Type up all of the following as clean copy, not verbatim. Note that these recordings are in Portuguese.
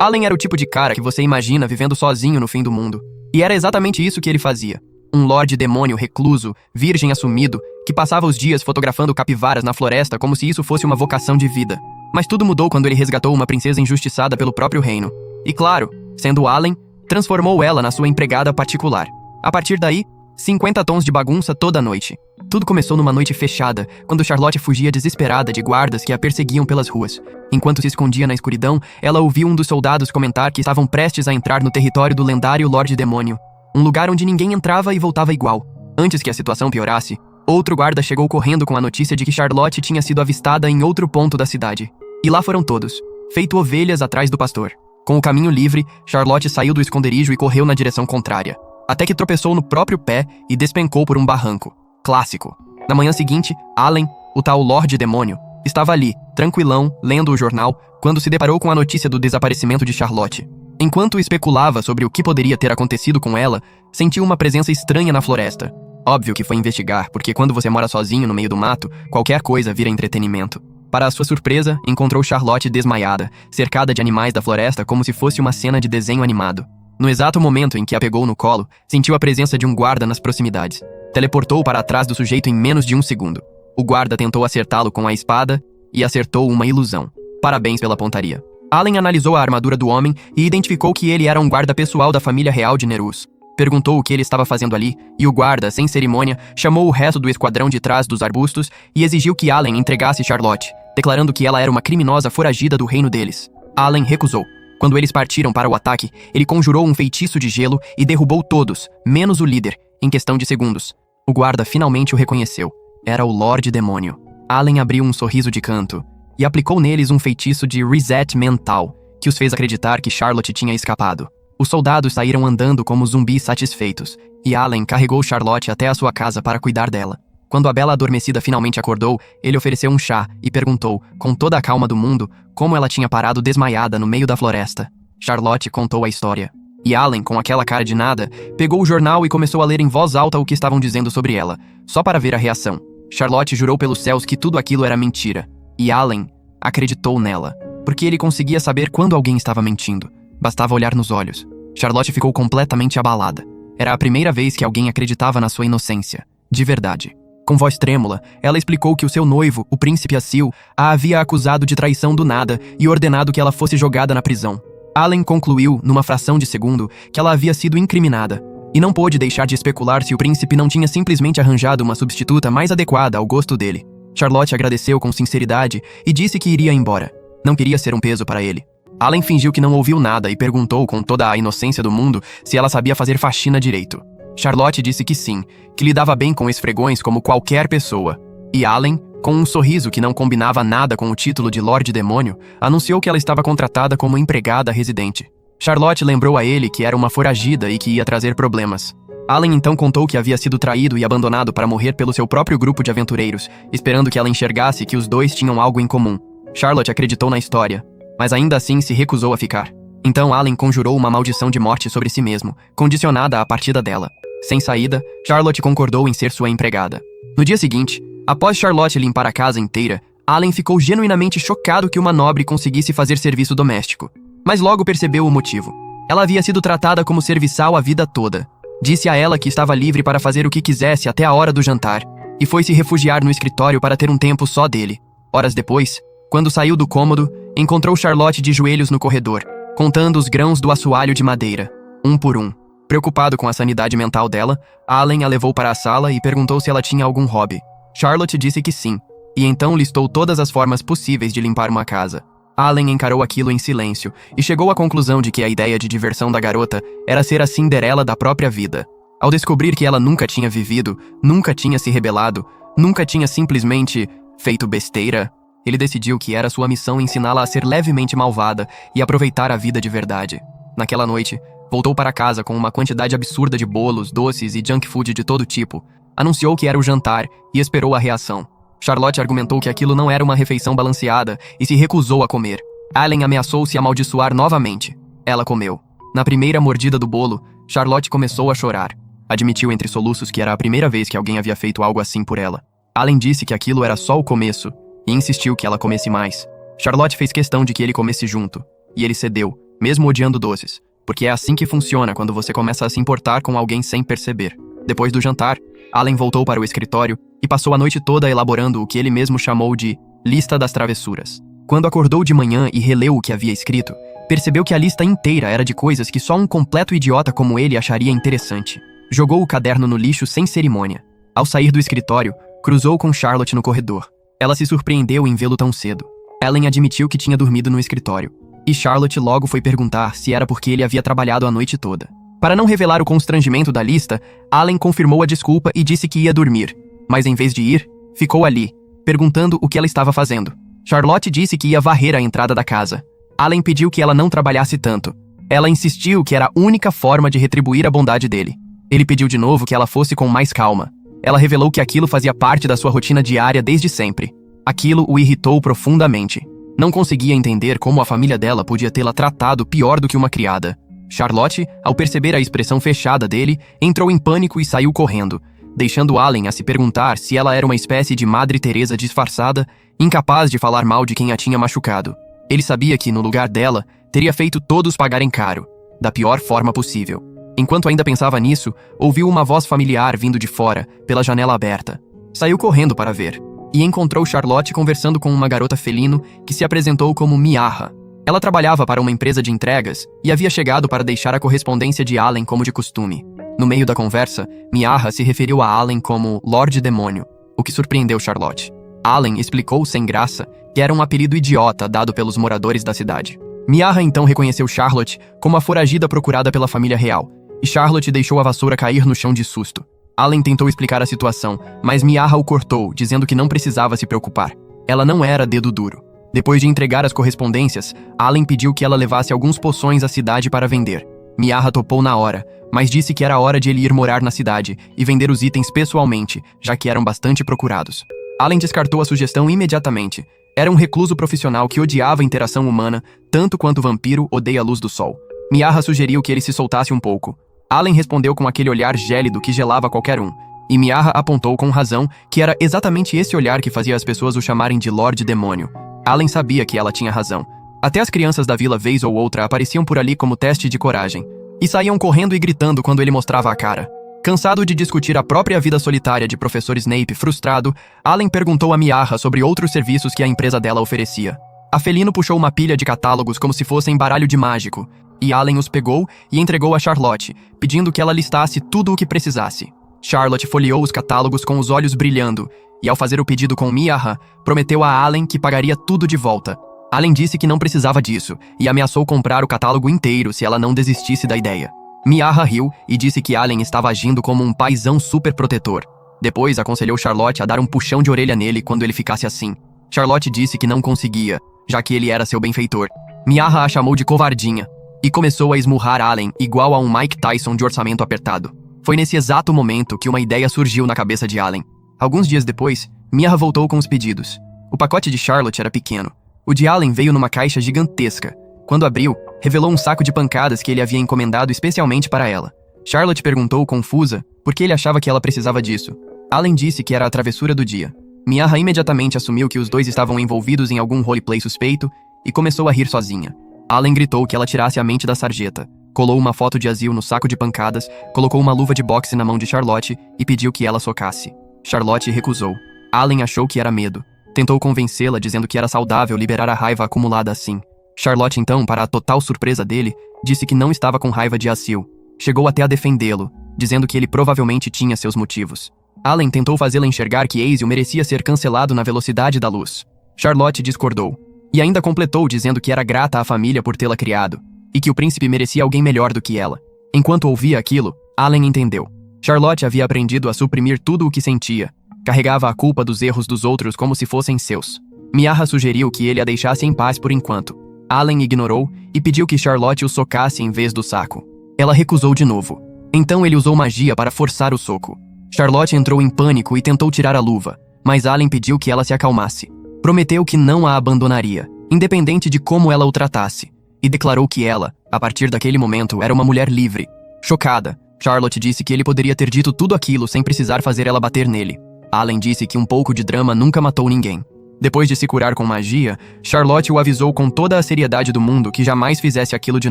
Allen era o tipo de cara que você imagina vivendo sozinho no fim do mundo. E era exatamente isso que ele fazia. Um Lorde Demônio recluso, virgem assumido, que passava os dias fotografando capivaras na floresta como se isso fosse uma vocação de vida. Mas tudo mudou quando ele resgatou uma princesa injustiçada pelo próprio reino. E claro, sendo Allen, transformou ela na sua empregada particular. A partir daí, 50 tons de bagunça toda noite. Tudo começou numa noite fechada, quando Charlotte fugia desesperada de guardas que a perseguiam pelas ruas. Enquanto se escondia na escuridão, ela ouviu um dos soldados comentar que estavam prestes a entrar no território do lendário Lorde Demônio. Um lugar onde ninguém entrava e voltava igual. Antes que a situação piorasse, outro guarda chegou correndo com a notícia de que Charlotte tinha sido avistada em outro ponto da cidade. E lá foram todos, feito ovelhas atrás do pastor. Com o caminho livre, Charlotte saiu do esconderijo e correu na direção contrária, até que tropeçou no próprio pé e despencou por um barranco. Clássico. Na manhã seguinte, Allen, o tal Lorde Demônio, estava ali, tranquilão, lendo o jornal, quando se deparou com a notícia do desaparecimento de Charlotte. Enquanto especulava sobre o que poderia ter acontecido com ela, sentiu uma presença estranha na floresta. Óbvio que foi investigar, porque quando você mora sozinho no meio do mato, qualquer coisa vira entretenimento. Para a sua surpresa, encontrou Charlotte desmaiada, cercada de animais da floresta como se fosse uma cena de desenho animado. No exato momento em que a pegou no colo, sentiu a presença de um guarda nas proximidades. Teleportou para trás do sujeito em menos de um segundo. O guarda tentou acertá-lo com a espada e acertou uma ilusão. Parabéns pela pontaria. Allen analisou a armadura do homem e identificou que ele era um guarda pessoal da família real de Nerus. Perguntou o que ele estava fazendo ali, e o guarda, sem cerimônia, chamou o resto do esquadrão de trás dos arbustos e exigiu que Allen entregasse Charlotte, declarando que ela era uma criminosa foragida do reino deles. Allen recusou. Quando eles partiram para o ataque, ele conjurou um feitiço de gelo e derrubou todos, menos o líder, em questão de segundos. O guarda finalmente o reconheceu. Era o Lorde Demônio. Allen abriu um sorriso de canto e aplicou neles um feitiço de reset mental, que os fez acreditar que Charlotte tinha escapado. Os soldados saíram andando como zumbis satisfeitos, e Allen carregou Charlotte até a sua casa para cuidar dela. Quando a bela adormecida finalmente acordou, ele ofereceu um chá e perguntou, com toda a calma do mundo, como ela tinha parado desmaiada no meio da floresta. Charlotte contou a história. E Allen, com aquela cara de nada, pegou o jornal e começou a ler em voz alta o que estavam dizendo sobre ela, só para ver a reação. Charlotte jurou pelos céus que tudo aquilo era mentira. E Allen acreditou nela, porque ele conseguia saber quando alguém estava mentindo. Bastava olhar nos olhos. Charlotte ficou completamente abalada. Era a primeira vez que alguém acreditava na sua inocência. De verdade. Com voz trêmula, ela explicou que o seu noivo, o príncipe Asil, a havia acusado de traição do nada e ordenado que ela fosse jogada na prisão. Allen concluiu, numa fração de segundo, que ela havia sido incriminada, e não pôde deixar de especular se o príncipe não tinha simplesmente arranjado uma substituta mais adequada ao gosto dele. Charlotte agradeceu com sinceridade e disse que iria embora. Não queria ser um peso para ele. Allen fingiu que não ouviu nada e perguntou com toda a inocência do mundo se ela sabia fazer faxina direito. Charlotte disse que sim, que lidava bem com esfregões como qualquer pessoa. E Allen, com um sorriso que não combinava nada com o título de Lorde Demônio, anunciou que ela estava contratada como empregada residente. Charlotte lembrou a ele que era uma foragida e que ia trazer problemas. Allen então contou que havia sido traído e abandonado para morrer pelo seu próprio grupo de aventureiros, esperando que ela enxergasse que os dois tinham algo em comum. Charlotte acreditou na história, mas ainda assim se recusou a ficar. Então Allen conjurou uma maldição de morte sobre si mesmo, condicionada à partida dela. Sem saída, Charlotte concordou em ser sua empregada. No dia seguinte, após Charlotte limpar a casa inteira, Allen ficou genuinamente chocado que uma nobre conseguisse fazer serviço doméstico. Mas logo percebeu o motivo. Ela havia sido tratada como serviçal a vida toda. Disse a ela que estava livre para fazer o que quisesse até a hora do jantar, e foi se refugiar no escritório para ter um tempo só dele. Horas depois, quando saiu do cômodo, encontrou Charlotte de joelhos no corredor, contando os grãos do assoalho de madeira, um por um. Preocupado com a sanidade mental dela, Allen a levou para a sala e perguntou se ela tinha algum hobby. Charlotte disse que sim, e então listou todas as formas possíveis de limpar uma casa. Allen encarou aquilo em silêncio e chegou à conclusão de que a ideia de diversão da garota era ser a Cinderela da própria vida. Ao descobrir que ela nunca tinha vivido, nunca tinha se rebelado, nunca tinha simplesmente feito besteira, ele decidiu que era sua missão ensiná-la a ser levemente malvada e aproveitar a vida de verdade. Naquela noite, voltou para casa com uma quantidade absurda de bolos, doces e junk food de todo tipo. Anunciou que era o jantar e esperou a reação. Charlotte argumentou que aquilo não era uma refeição balanceada e se recusou a comer. Allen ameaçou se amaldiçoar novamente. Ela comeu. Na primeira mordida do bolo, Charlotte começou a chorar. Admitiu entre soluços que era a primeira vez que alguém havia feito algo assim por ela. Allen disse que aquilo era só o começo e insistiu que ela comesse mais. Charlotte fez questão de que ele comesse junto, e ele cedeu, mesmo odiando doces, porque é assim que funciona quando você começa a se importar com alguém sem perceber. Depois do jantar, Allen voltou para o escritório e passou a noite toda elaborando o que ele mesmo chamou de lista das travessuras. Quando acordou de manhã e releu o que havia escrito, percebeu que a lista inteira era de coisas que só um completo idiota como ele acharia interessante. Jogou o caderno no lixo sem cerimônia. Ao sair do escritório, cruzou com Charlotte no corredor. Ela se surpreendeu em vê-lo tão cedo. Allen admitiu que tinha dormido no escritório, e Charlotte logo foi perguntar se era porque ele havia trabalhado a noite toda. Para não revelar o constrangimento da lista, Allen confirmou a desculpa e disse que ia dormir, mas em vez de ir, ficou ali, perguntando o que ela estava fazendo. Charlotte disse que ia varrer a entrada da casa. Allen pediu que ela não trabalhasse tanto. Ela insistiu que era a única forma de retribuir a bondade dele. Ele pediu de novo que ela fosse com mais calma. Ela revelou que aquilo fazia parte da sua rotina diária desde sempre. Aquilo o irritou profundamente. Não conseguia entender como a família dela podia tê-la tratado pior do que uma criada. Charlotte, ao perceber a expressão fechada dele, entrou em pânico e saiu correndo, deixando Allen a se perguntar se ela era uma espécie de Madre Teresa disfarçada, incapaz de falar mal de quem a tinha machucado. Ele sabia que, no lugar dela, teria feito todos pagarem caro, da pior forma possível. Enquanto ainda pensava nisso, ouviu uma voz familiar vindo de fora, pela janela aberta. Saiu correndo para ver, e encontrou Charlotte conversando com uma garota felino que se apresentou como Miaha. Ela trabalhava para uma empresa de entregas e havia chegado para deixar a correspondência de Allen como de costume. No meio da conversa, Miaha se referiu a Allen como Lorde Demônio, o que surpreendeu Charlotte. Allen explicou sem graça que era um apelido idiota dado pelos moradores da cidade. Miaha então reconheceu Charlotte como a foragida procurada pela família real, e Charlotte deixou a vassoura cair no chão de susto. Allen tentou explicar a situação, mas Miaha o cortou, dizendo que não precisava se preocupar. Ela não era dedo duro. Depois de entregar as correspondências, Allen pediu que ela levasse alguns poções à cidade para vender. Miaha topou na hora, mas disse que era hora de ele ir morar na cidade e vender os itens pessoalmente, já que eram bastante procurados. Allen descartou a sugestão imediatamente. Era um recluso profissional que odiava a interação humana, tanto quanto o vampiro odeia a luz do sol. Miaha sugeriu que ele se soltasse um pouco. Allen respondeu com aquele olhar gélido que gelava qualquer um, e Miaha apontou com razão que era exatamente esse olhar que fazia as pessoas o chamarem de Lorde Demônio. Allen sabia que ela tinha razão. Até as crianças da vila vez ou outra apareciam por ali como teste de coragem, e saíam correndo e gritando quando ele mostrava a cara. Cansado de discutir a própria vida solitária de professor Snape frustrado, Allen perguntou a Miaha sobre outros serviços que a empresa dela oferecia. A felino puxou uma pilha de catálogos como se fossem baralho de mágico, e Allen os pegou e entregou a Charlotte, pedindo que ela listasse tudo o que precisasse. Charlotte folheou os catálogos com os olhos brilhando, e ao fazer o pedido com Miaha, prometeu a Allen que pagaria tudo de volta. Allen disse que não precisava disso, e ameaçou comprar o catálogo inteiro se ela não desistisse da ideia. Miaha riu e disse que Allen estava agindo como um paizão super protetor. Depois aconselhou Charlotte a dar um puxão de orelha nele quando ele ficasse assim. Charlotte disse que não conseguia, já que ele era seu benfeitor. Miaha a chamou de covardinha, e começou a esmurrar Allen igual a um Mike Tyson de orçamento apertado. Foi nesse exato momento que uma ideia surgiu na cabeça de Allen. Alguns dias depois, Miaha voltou com os pedidos. O pacote de Charlotte era pequeno. O de Allen veio numa caixa gigantesca. Quando abriu, revelou um saco de pancadas que ele havia encomendado especialmente para ela. Charlotte perguntou, confusa, por que ele achava que ela precisava disso. Allen disse que era a travessura do dia. Miaha imediatamente assumiu que os dois estavam envolvidos em algum roleplay suspeito e começou a rir sozinha. Allen gritou que ela tirasse a mente da sarjeta, colou uma foto de Azil no saco de pancadas, colocou uma luva de boxe na mão de Charlotte e pediu que ela socasse. Charlotte recusou. Allen achou que era medo. Tentou convencê-la dizendo que era saudável liberar a raiva acumulada assim. Charlotte então, para a total surpresa dele, disse que não estava com raiva de Azil. Chegou até a defendê-lo, dizendo que ele provavelmente tinha seus motivos. Allen tentou fazê-la enxergar que Azil merecia ser cancelado na velocidade da luz. Charlotte discordou. E ainda completou dizendo que era grata à família por tê-la criado, e que o príncipe merecia alguém melhor do que ela. Enquanto ouvia aquilo, Allen entendeu. Charlotte havia aprendido a suprimir tudo o que sentia. Carregava a culpa dos erros dos outros como se fossem seus. Miaha sugeriu que ele a deixasse em paz por enquanto. Allen ignorou e pediu que Charlotte o socasse em vez do saco. Ela recusou de novo. Então ele usou magia para forçar o soco. Charlotte entrou em pânico e tentou tirar a luva, mas Allen pediu que ela se acalmasse. Prometeu que não a abandonaria, independente de como ela o tratasse, e declarou que ela, a partir daquele momento, era uma mulher livre. Chocada, Charlotte disse que ele poderia ter dito tudo aquilo sem precisar fazer ela bater nele. Allen disse que um pouco de drama nunca matou ninguém. Depois de se curar com magia, Charlotte o avisou com toda a seriedade do mundo que jamais fizesse aquilo de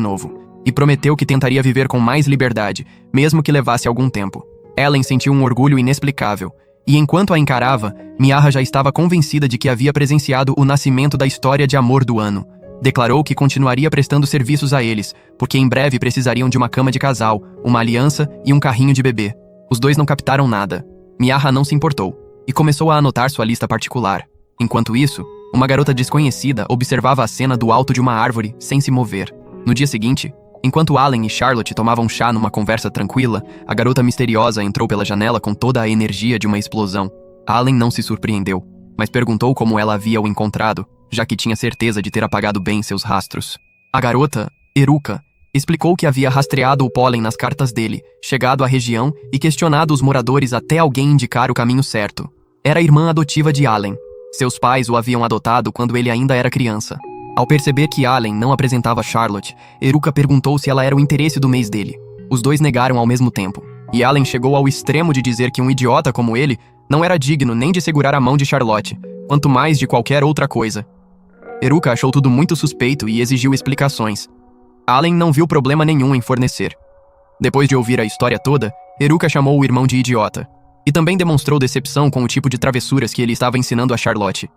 novo, e prometeu que tentaria viver com mais liberdade, mesmo que levasse algum tempo. Ellen sentiu um orgulho inexplicável, e enquanto a encarava, Miarra já estava convencida de que havia presenciado o nascimento da história de amor do ano. Declarou que continuaria prestando serviços a eles, porque em breve precisariam de uma cama de casal, uma aliança e um carrinho de bebê. Os dois não captaram nada. Miarra não se importou, e começou a anotar sua lista particular. Enquanto isso, uma garota desconhecida observava a cena do alto de uma árvore, sem se mover. No dia seguinte, enquanto Allen e Charlotte tomavam chá numa conversa tranquila, a garota misteriosa entrou pela janela com toda a energia de uma explosão. Allen não se surpreendeu, mas perguntou como ela havia o encontrado, já que tinha certeza de ter apagado bem seus rastros. A garota, Eruka, explicou que havia rastreado o pólen nas cartas dele, chegado à região e questionado os moradores até alguém indicar o caminho certo. Era a irmã adotiva de Allen. Seus pais o haviam adotado quando ele ainda era criança. Ao perceber que Allen não apresentava Charlotte, Eruka perguntou se ela era o interesse do mês dele. Os dois negaram ao mesmo tempo, e Allen chegou ao extremo de dizer que um idiota como ele não era digno nem de segurar a mão de Charlotte, quanto mais de qualquer outra coisa. Eruka achou tudo muito suspeito e exigiu explicações. Allen não viu problema nenhum em fornecer. Depois de ouvir a história toda, Eruka chamou o irmão de idiota, e também demonstrou decepção com o tipo de travessuras que ele estava ensinando a Charlotte.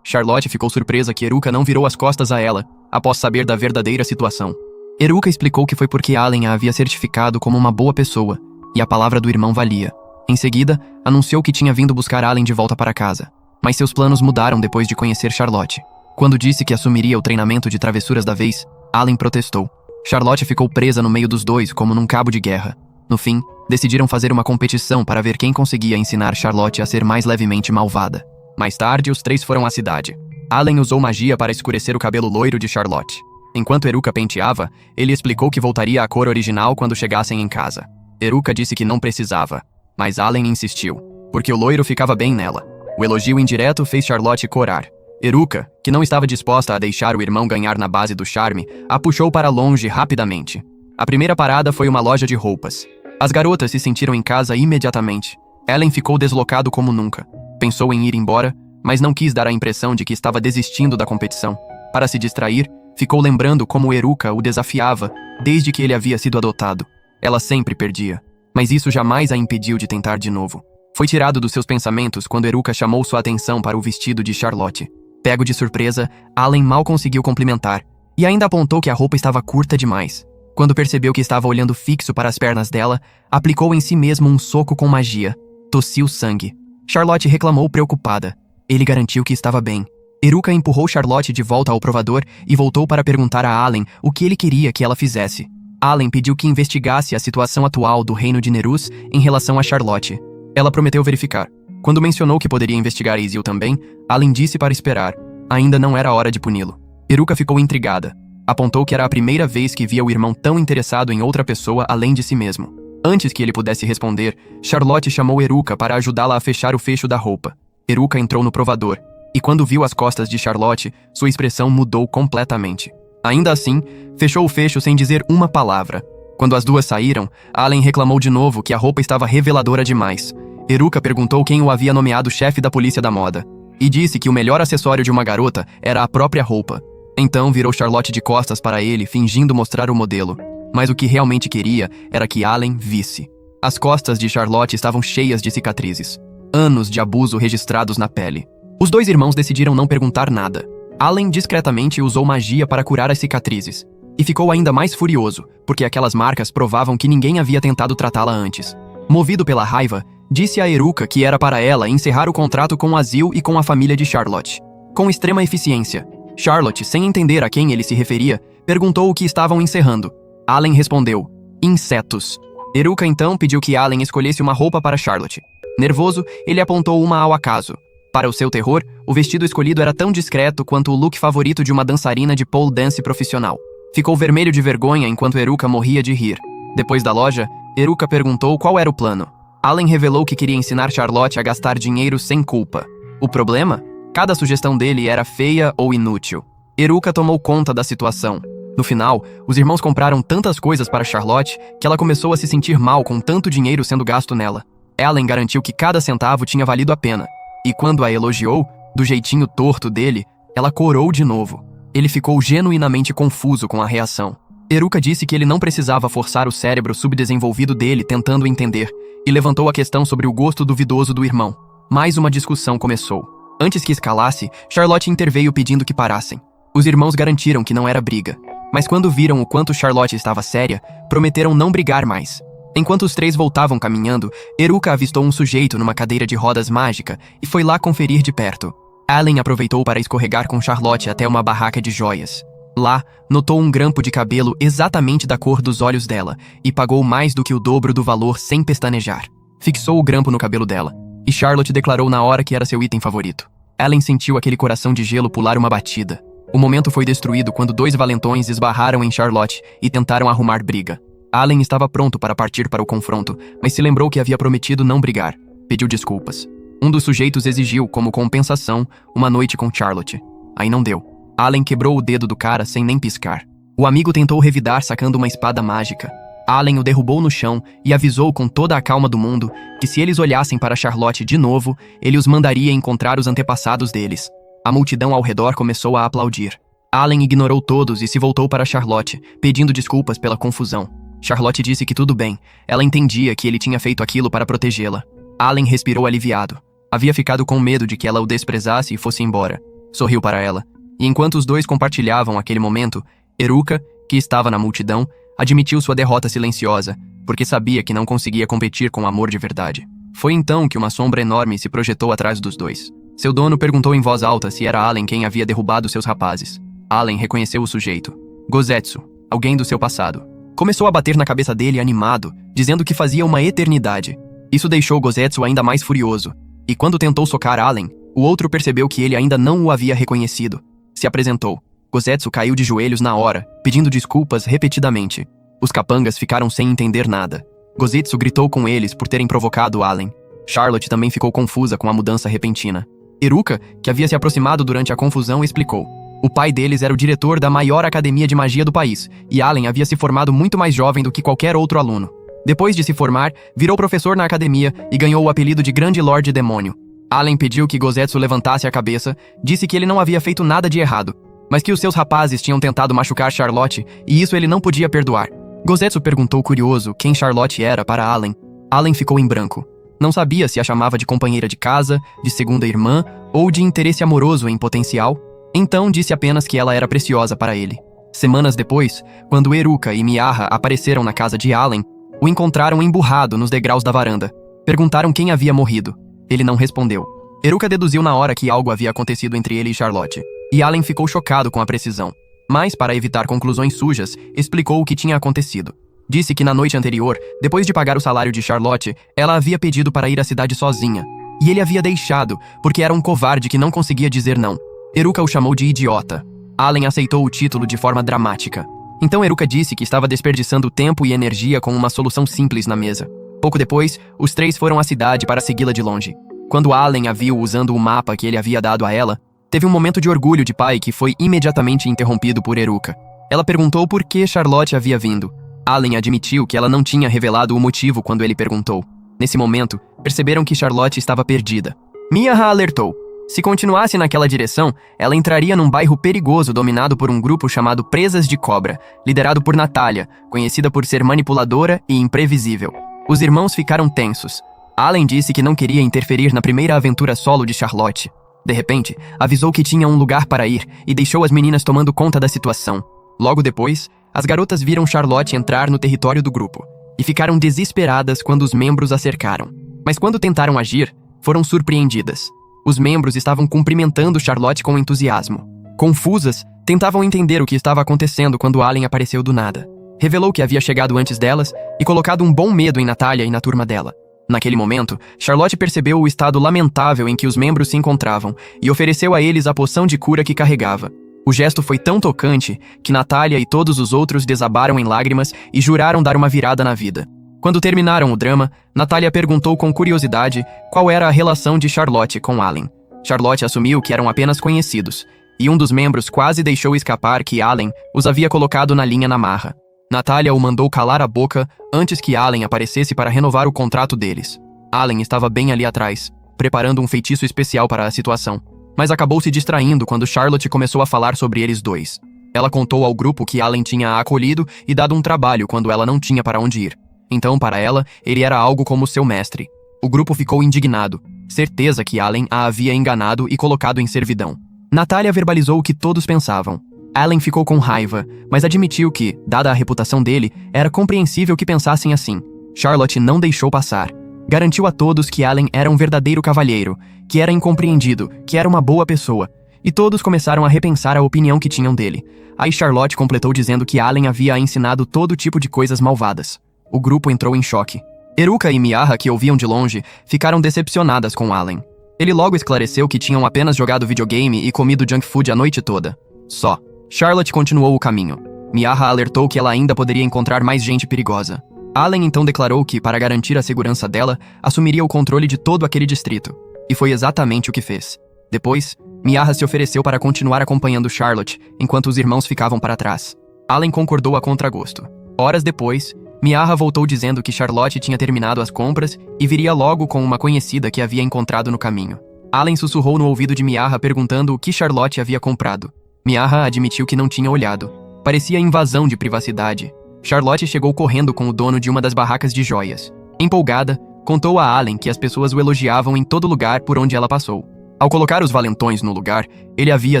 Charlotte ficou surpresa que Eruka não virou as costas a ela, após saber da verdadeira situação. Eruka explicou que foi porque Allen a havia certificado como uma boa pessoa, e a palavra do irmão valia. Em seguida, anunciou que tinha vindo buscar Allen de volta para casa. Mas seus planos mudaram depois de conhecer Charlotte. Quando disse que assumiria o treinamento de travessuras da vez, Allen protestou. Charlotte ficou presa no meio dos dois como num cabo de guerra. No fim, decidiram fazer uma competição para ver quem conseguia ensinar Charlotte a ser mais levemente malvada. Mais tarde, os três foram à cidade. Allen usou magia para escurecer o cabelo loiro de Charlotte. Enquanto Eruka penteava, ele explicou que voltaria à cor original quando chegassem em casa. Eruka disse que não precisava, mas Allen insistiu, porque o loiro ficava bem nela. O elogio indireto fez Charlotte corar. Eruka, que não estava disposta a deixar o irmão ganhar na base do charme, a puxou para longe rapidamente. A primeira parada foi uma loja de roupas. As garotas se sentiram em casa imediatamente. Ellen ficou deslocado como nunca. Pensou em ir embora, mas não quis dar a impressão de que estava desistindo da competição. Para se distrair, ficou lembrando como Eruka o desafiava desde que ele havia sido adotado. Ela sempre perdia, mas isso jamais a impediu de tentar de novo. Foi tirado dos seus pensamentos quando Eruka chamou sua atenção para o vestido de Charlotte. Pego de surpresa, Allen mal conseguiu cumprimentar, e ainda apontou que a roupa estava curta demais. Quando percebeu que estava olhando fixo para as pernas dela, aplicou em si mesmo um soco com magia. Tossiu sangue. Charlotte reclamou preocupada. Ele garantiu que estava bem. Eruka empurrou Charlotte de volta ao provador e voltou para perguntar a Allen o que ele queria que ela fizesse. Allen pediu que investigasse a situação atual do reino de Nerus em relação a Charlotte. Ela prometeu verificar. Quando mencionou que poderia investigar Isil também, Allen disse para esperar. Ainda não era hora de puni-lo. Eruka ficou intrigada. Apontou que era a primeira vez que via o irmão tão interessado em outra pessoa além de si mesmo. Antes que ele pudesse responder, Charlotte chamou Eruka para ajudá-la a fechar o fecho da roupa. Eruka entrou no provador, e quando viu as costas de Charlotte, sua expressão mudou completamente. Ainda assim, fechou o fecho sem dizer uma palavra. Quando as duas saíram, Allen reclamou de novo que a roupa estava reveladora demais. Eruka perguntou quem o havia nomeado chefe da polícia da moda, e disse que o melhor acessório de uma garota era a própria roupa. Então virou Charlotte de costas para ele, fingindo mostrar o modelo. Mas o que realmente queria era que Allen visse. As costas de Charlotte estavam cheias de cicatrizes. Anos de abuso registrados na pele. Os dois irmãos decidiram não perguntar nada. Allen discretamente usou magia para curar as cicatrizes. E ficou ainda mais furioso, porque aquelas marcas provavam que ninguém havia tentado tratá-la antes. Movido pela raiva, disse a Eruka que era para ela encerrar o contrato com o Azil e com a família de Charlotte. Com extrema eficiência, Charlotte, sem entender a quem ele se referia, perguntou o que estavam encerrando. Allen respondeu, insetos. Eruka então pediu que Allen escolhesse uma roupa para Charlotte. Nervoso, ele apontou uma ao acaso. Para o seu terror, o vestido escolhido era tão discreto quanto o look favorito de uma dançarina de pole dance profissional. Ficou vermelho de vergonha enquanto Eruka morria de rir. Depois da loja, Eruka perguntou qual era o plano. Allen revelou que queria ensinar Charlotte a gastar dinheiro sem culpa. O problema? Cada sugestão dele era feia ou inútil. Eruka tomou conta da situação. No final, os irmãos compraram tantas coisas para Charlotte que ela começou a se sentir mal com tanto dinheiro sendo gasto nela. Allen garantiu que cada centavo tinha valido a pena. E quando a elogiou, Do jeitinho torto dele, ela corou de novo. Ele ficou genuinamente confuso com a reação. Eruka disse que ele não precisava forçar o cérebro subdesenvolvido dele tentando entender, e levantou a questão sobre o gosto duvidoso do irmão. Mais uma discussão começou. Antes que escalasse, Charlotte interveio pedindo que parassem. Os irmãos garantiram que não era briga, mas quando viram o quanto Charlotte estava séria, prometeram não brigar mais. Enquanto os três voltavam caminhando, Eruka avistou um sujeito numa cadeira de rodas mágica e foi lá conferir de perto. Allen aproveitou para escorregar com Charlotte até uma barraca de joias. Lá, notou um grampo de cabelo exatamente da cor dos olhos dela e pagou mais do que o dobro do valor sem pestanejar. Fixou o grampo no cabelo dela, e Charlotte declarou na hora que era seu item favorito. Allen sentiu aquele coração de gelo pular uma batida. O momento foi destruído quando dois valentões esbarraram em Charlotte e tentaram arrumar briga. Allen estava pronto para partir para o confronto, mas se lembrou que havia prometido não brigar. Pediu desculpas. Um dos sujeitos exigiu, como compensação, uma noite com Charlotte. Aí não deu. Allen quebrou o dedo do cara sem nem piscar. O amigo tentou revidar sacando uma espada mágica. Allen o derrubou no chão e avisou com toda a calma do mundo que se eles olhassem para Charlotte de novo, ele os mandaria encontrar os antepassados deles. A multidão ao redor começou a aplaudir. Allen ignorou todos e se voltou para Charlotte, pedindo desculpas pela confusão. Charlotte disse que tudo bem, ela entendia que ele tinha feito aquilo para protegê-la. Allen respirou aliviado. Havia ficado com medo de que ela o desprezasse e fosse embora. Sorriu para ela. E enquanto os dois compartilhavam aquele momento, Eruka, que estava na multidão, admitiu sua derrota silenciosa, porque sabia que não conseguia competir com o amor de verdade. Foi então que uma sombra enorme se projetou atrás dos dois. Seu dono perguntou em voz alta se era Allen quem havia derrubado seus rapazes. Allen reconheceu o sujeito. Gozetsu, alguém do seu passado. Começou a bater na cabeça dele animado, dizendo que fazia uma eternidade. Isso deixou Gozetsu ainda mais furioso. E quando tentou socar Allen, o outro percebeu que ele ainda não o havia reconhecido. Se apresentou. Gozetsu caiu de joelhos na hora, pedindo desculpas repetidamente. Os capangas ficaram sem entender nada. Gozetsu gritou com eles por terem provocado Allen. Charlotte também ficou confusa com a mudança repentina. Eruka, que havia se aproximado durante a confusão, explicou. O pai deles era o diretor da maior academia de magia do país, e Allen havia se formado muito mais jovem do que qualquer outro aluno. Depois de se formar, virou professor na academia e ganhou o apelido de Grande Lorde Demônio. Allen pediu que Gozetsu levantasse a cabeça, disse que ele não havia feito nada de errado, mas que os seus rapazes tinham tentado machucar Charlotte e isso ele não podia perdoar. Gozetsu perguntou curioso quem Charlotte era para Allen. Allen ficou em branco. Não sabia se a chamava de companheira de casa, de segunda irmã ou de interesse amoroso em potencial. Então disse apenas que ela era preciosa para ele. Semanas depois, quando Eruka e Miyaha apareceram na casa de Allen, o encontraram emburrado nos degraus da varanda. Perguntaram quem havia morrido. Ele não respondeu. Eruka deduziu na hora que algo havia acontecido entre ele e Charlotte. E Allen ficou chocado com a precisão. Mas, para evitar conclusões sujas, explicou o que tinha acontecido. Disse que na noite anterior, depois de pagar o salário de Charlotte, ela havia pedido para ir à cidade sozinha. E ele havia deixado, porque era um covarde que não conseguia dizer não. Eruka o chamou de idiota. Allen aceitou o título de forma dramática. Então Eruka disse que estava desperdiçando tempo e energia com uma solução simples na mesa. Pouco depois, os três foram à cidade para segui-la de longe. Quando Allen a viu usando o mapa que ele havia dado a ela, teve um momento de orgulho de pai que foi imediatamente interrompido por Eruka. Ela perguntou por que Charlotte havia vindo. Allen admitiu que ela não tinha revelado o motivo quando ele perguntou. Nesse momento, perceberam que Charlotte estava perdida. Miyaha alertou. Se continuasse naquela direção, ela entraria num bairro perigoso dominado por um grupo chamado Presas de Cobra, liderado por Natália, conhecida por ser manipuladora e imprevisível. Os irmãos ficaram tensos. Allen disse que não queria interferir na primeira aventura solo de Charlotte. De repente, avisou que tinha um lugar para ir e deixou as meninas tomando conta da situação. Logo depois, as garotas viram Charlotte entrar no território do grupo e ficaram desesperadas quando os membros a cercaram. Mas quando tentaram agir, foram surpreendidas. Os membros estavam cumprimentando Charlotte com entusiasmo. Confusas, tentavam entender o que estava acontecendo quando Allen apareceu do nada. Revelou que havia chegado antes delas e colocado um bom medo em Natália e na turma dela. Naquele momento, Charlotte percebeu o estado lamentável em que os membros se encontravam e ofereceu a eles a poção de cura que carregava. O gesto foi tão tocante que Natália e todos os outros desabaram em lágrimas e juraram dar uma virada na vida. Quando terminaram o drama, Natália perguntou com curiosidade qual era a relação de Charlotte com Allen. Charlotte assumiu que eram apenas conhecidos, e um dos membros quase deixou escapar que Allen os havia colocado na linha na marra. Natália o mandou calar a boca antes que Allen aparecesse para renovar o contrato deles. Allen estava bem ali atrás, preparando um feitiço especial para a situação. mas acabou se distraindo quando Charlotte começou a falar sobre eles dois. Ela contou ao grupo que Allen tinha a acolhido e dado um trabalho quando ela não tinha para onde ir. Então, para ela, ele era algo como seu mestre. O grupo ficou indignado, certeza que Allen a havia enganado e colocado em servidão. Natália verbalizou o que todos pensavam. Allen ficou com raiva, mas admitiu que, dada a reputação dele, era compreensível que pensassem assim. Charlotte não deixou passar. Garantiu a todos que Allen era um verdadeiro cavalheiro, que era incompreendido, que era uma boa pessoa. E todos começaram a repensar a opinião que tinham dele. Aí Charlotte completou dizendo que Allen havia ensinado todo tipo de coisas malvadas. O grupo entrou em choque. Eruka e Miaha, que ouviam de longe, ficaram decepcionadas com Allen. Ele logo esclareceu que tinham apenas jogado videogame e comido junk food a noite toda. Só. Charlotte continuou o caminho. Miaha alertou que ela ainda poderia encontrar mais gente perigosa. Allen então declarou que, para garantir a segurança dela, assumiria o controle de todo aquele distrito. E foi exatamente o que fez. Depois, Miaha se ofereceu para continuar acompanhando Charlotte, enquanto os irmãos ficavam para trás. Allen concordou a contragosto. Horas depois, Miaha voltou dizendo que Charlotte tinha terminado as compras e viria logo com uma conhecida que havia encontrado no caminho. Allen sussurrou no ouvido de Miaha perguntando o que Charlotte havia comprado. Miaha admitiu que não tinha olhado. Parecia invasão de privacidade. Charlotte chegou correndo com o dono de uma das barracas de joias. Empolgada, contou a Allen que as pessoas o elogiavam em todo lugar por onde ela passou. Ao colocar os valentões no lugar, ele havia,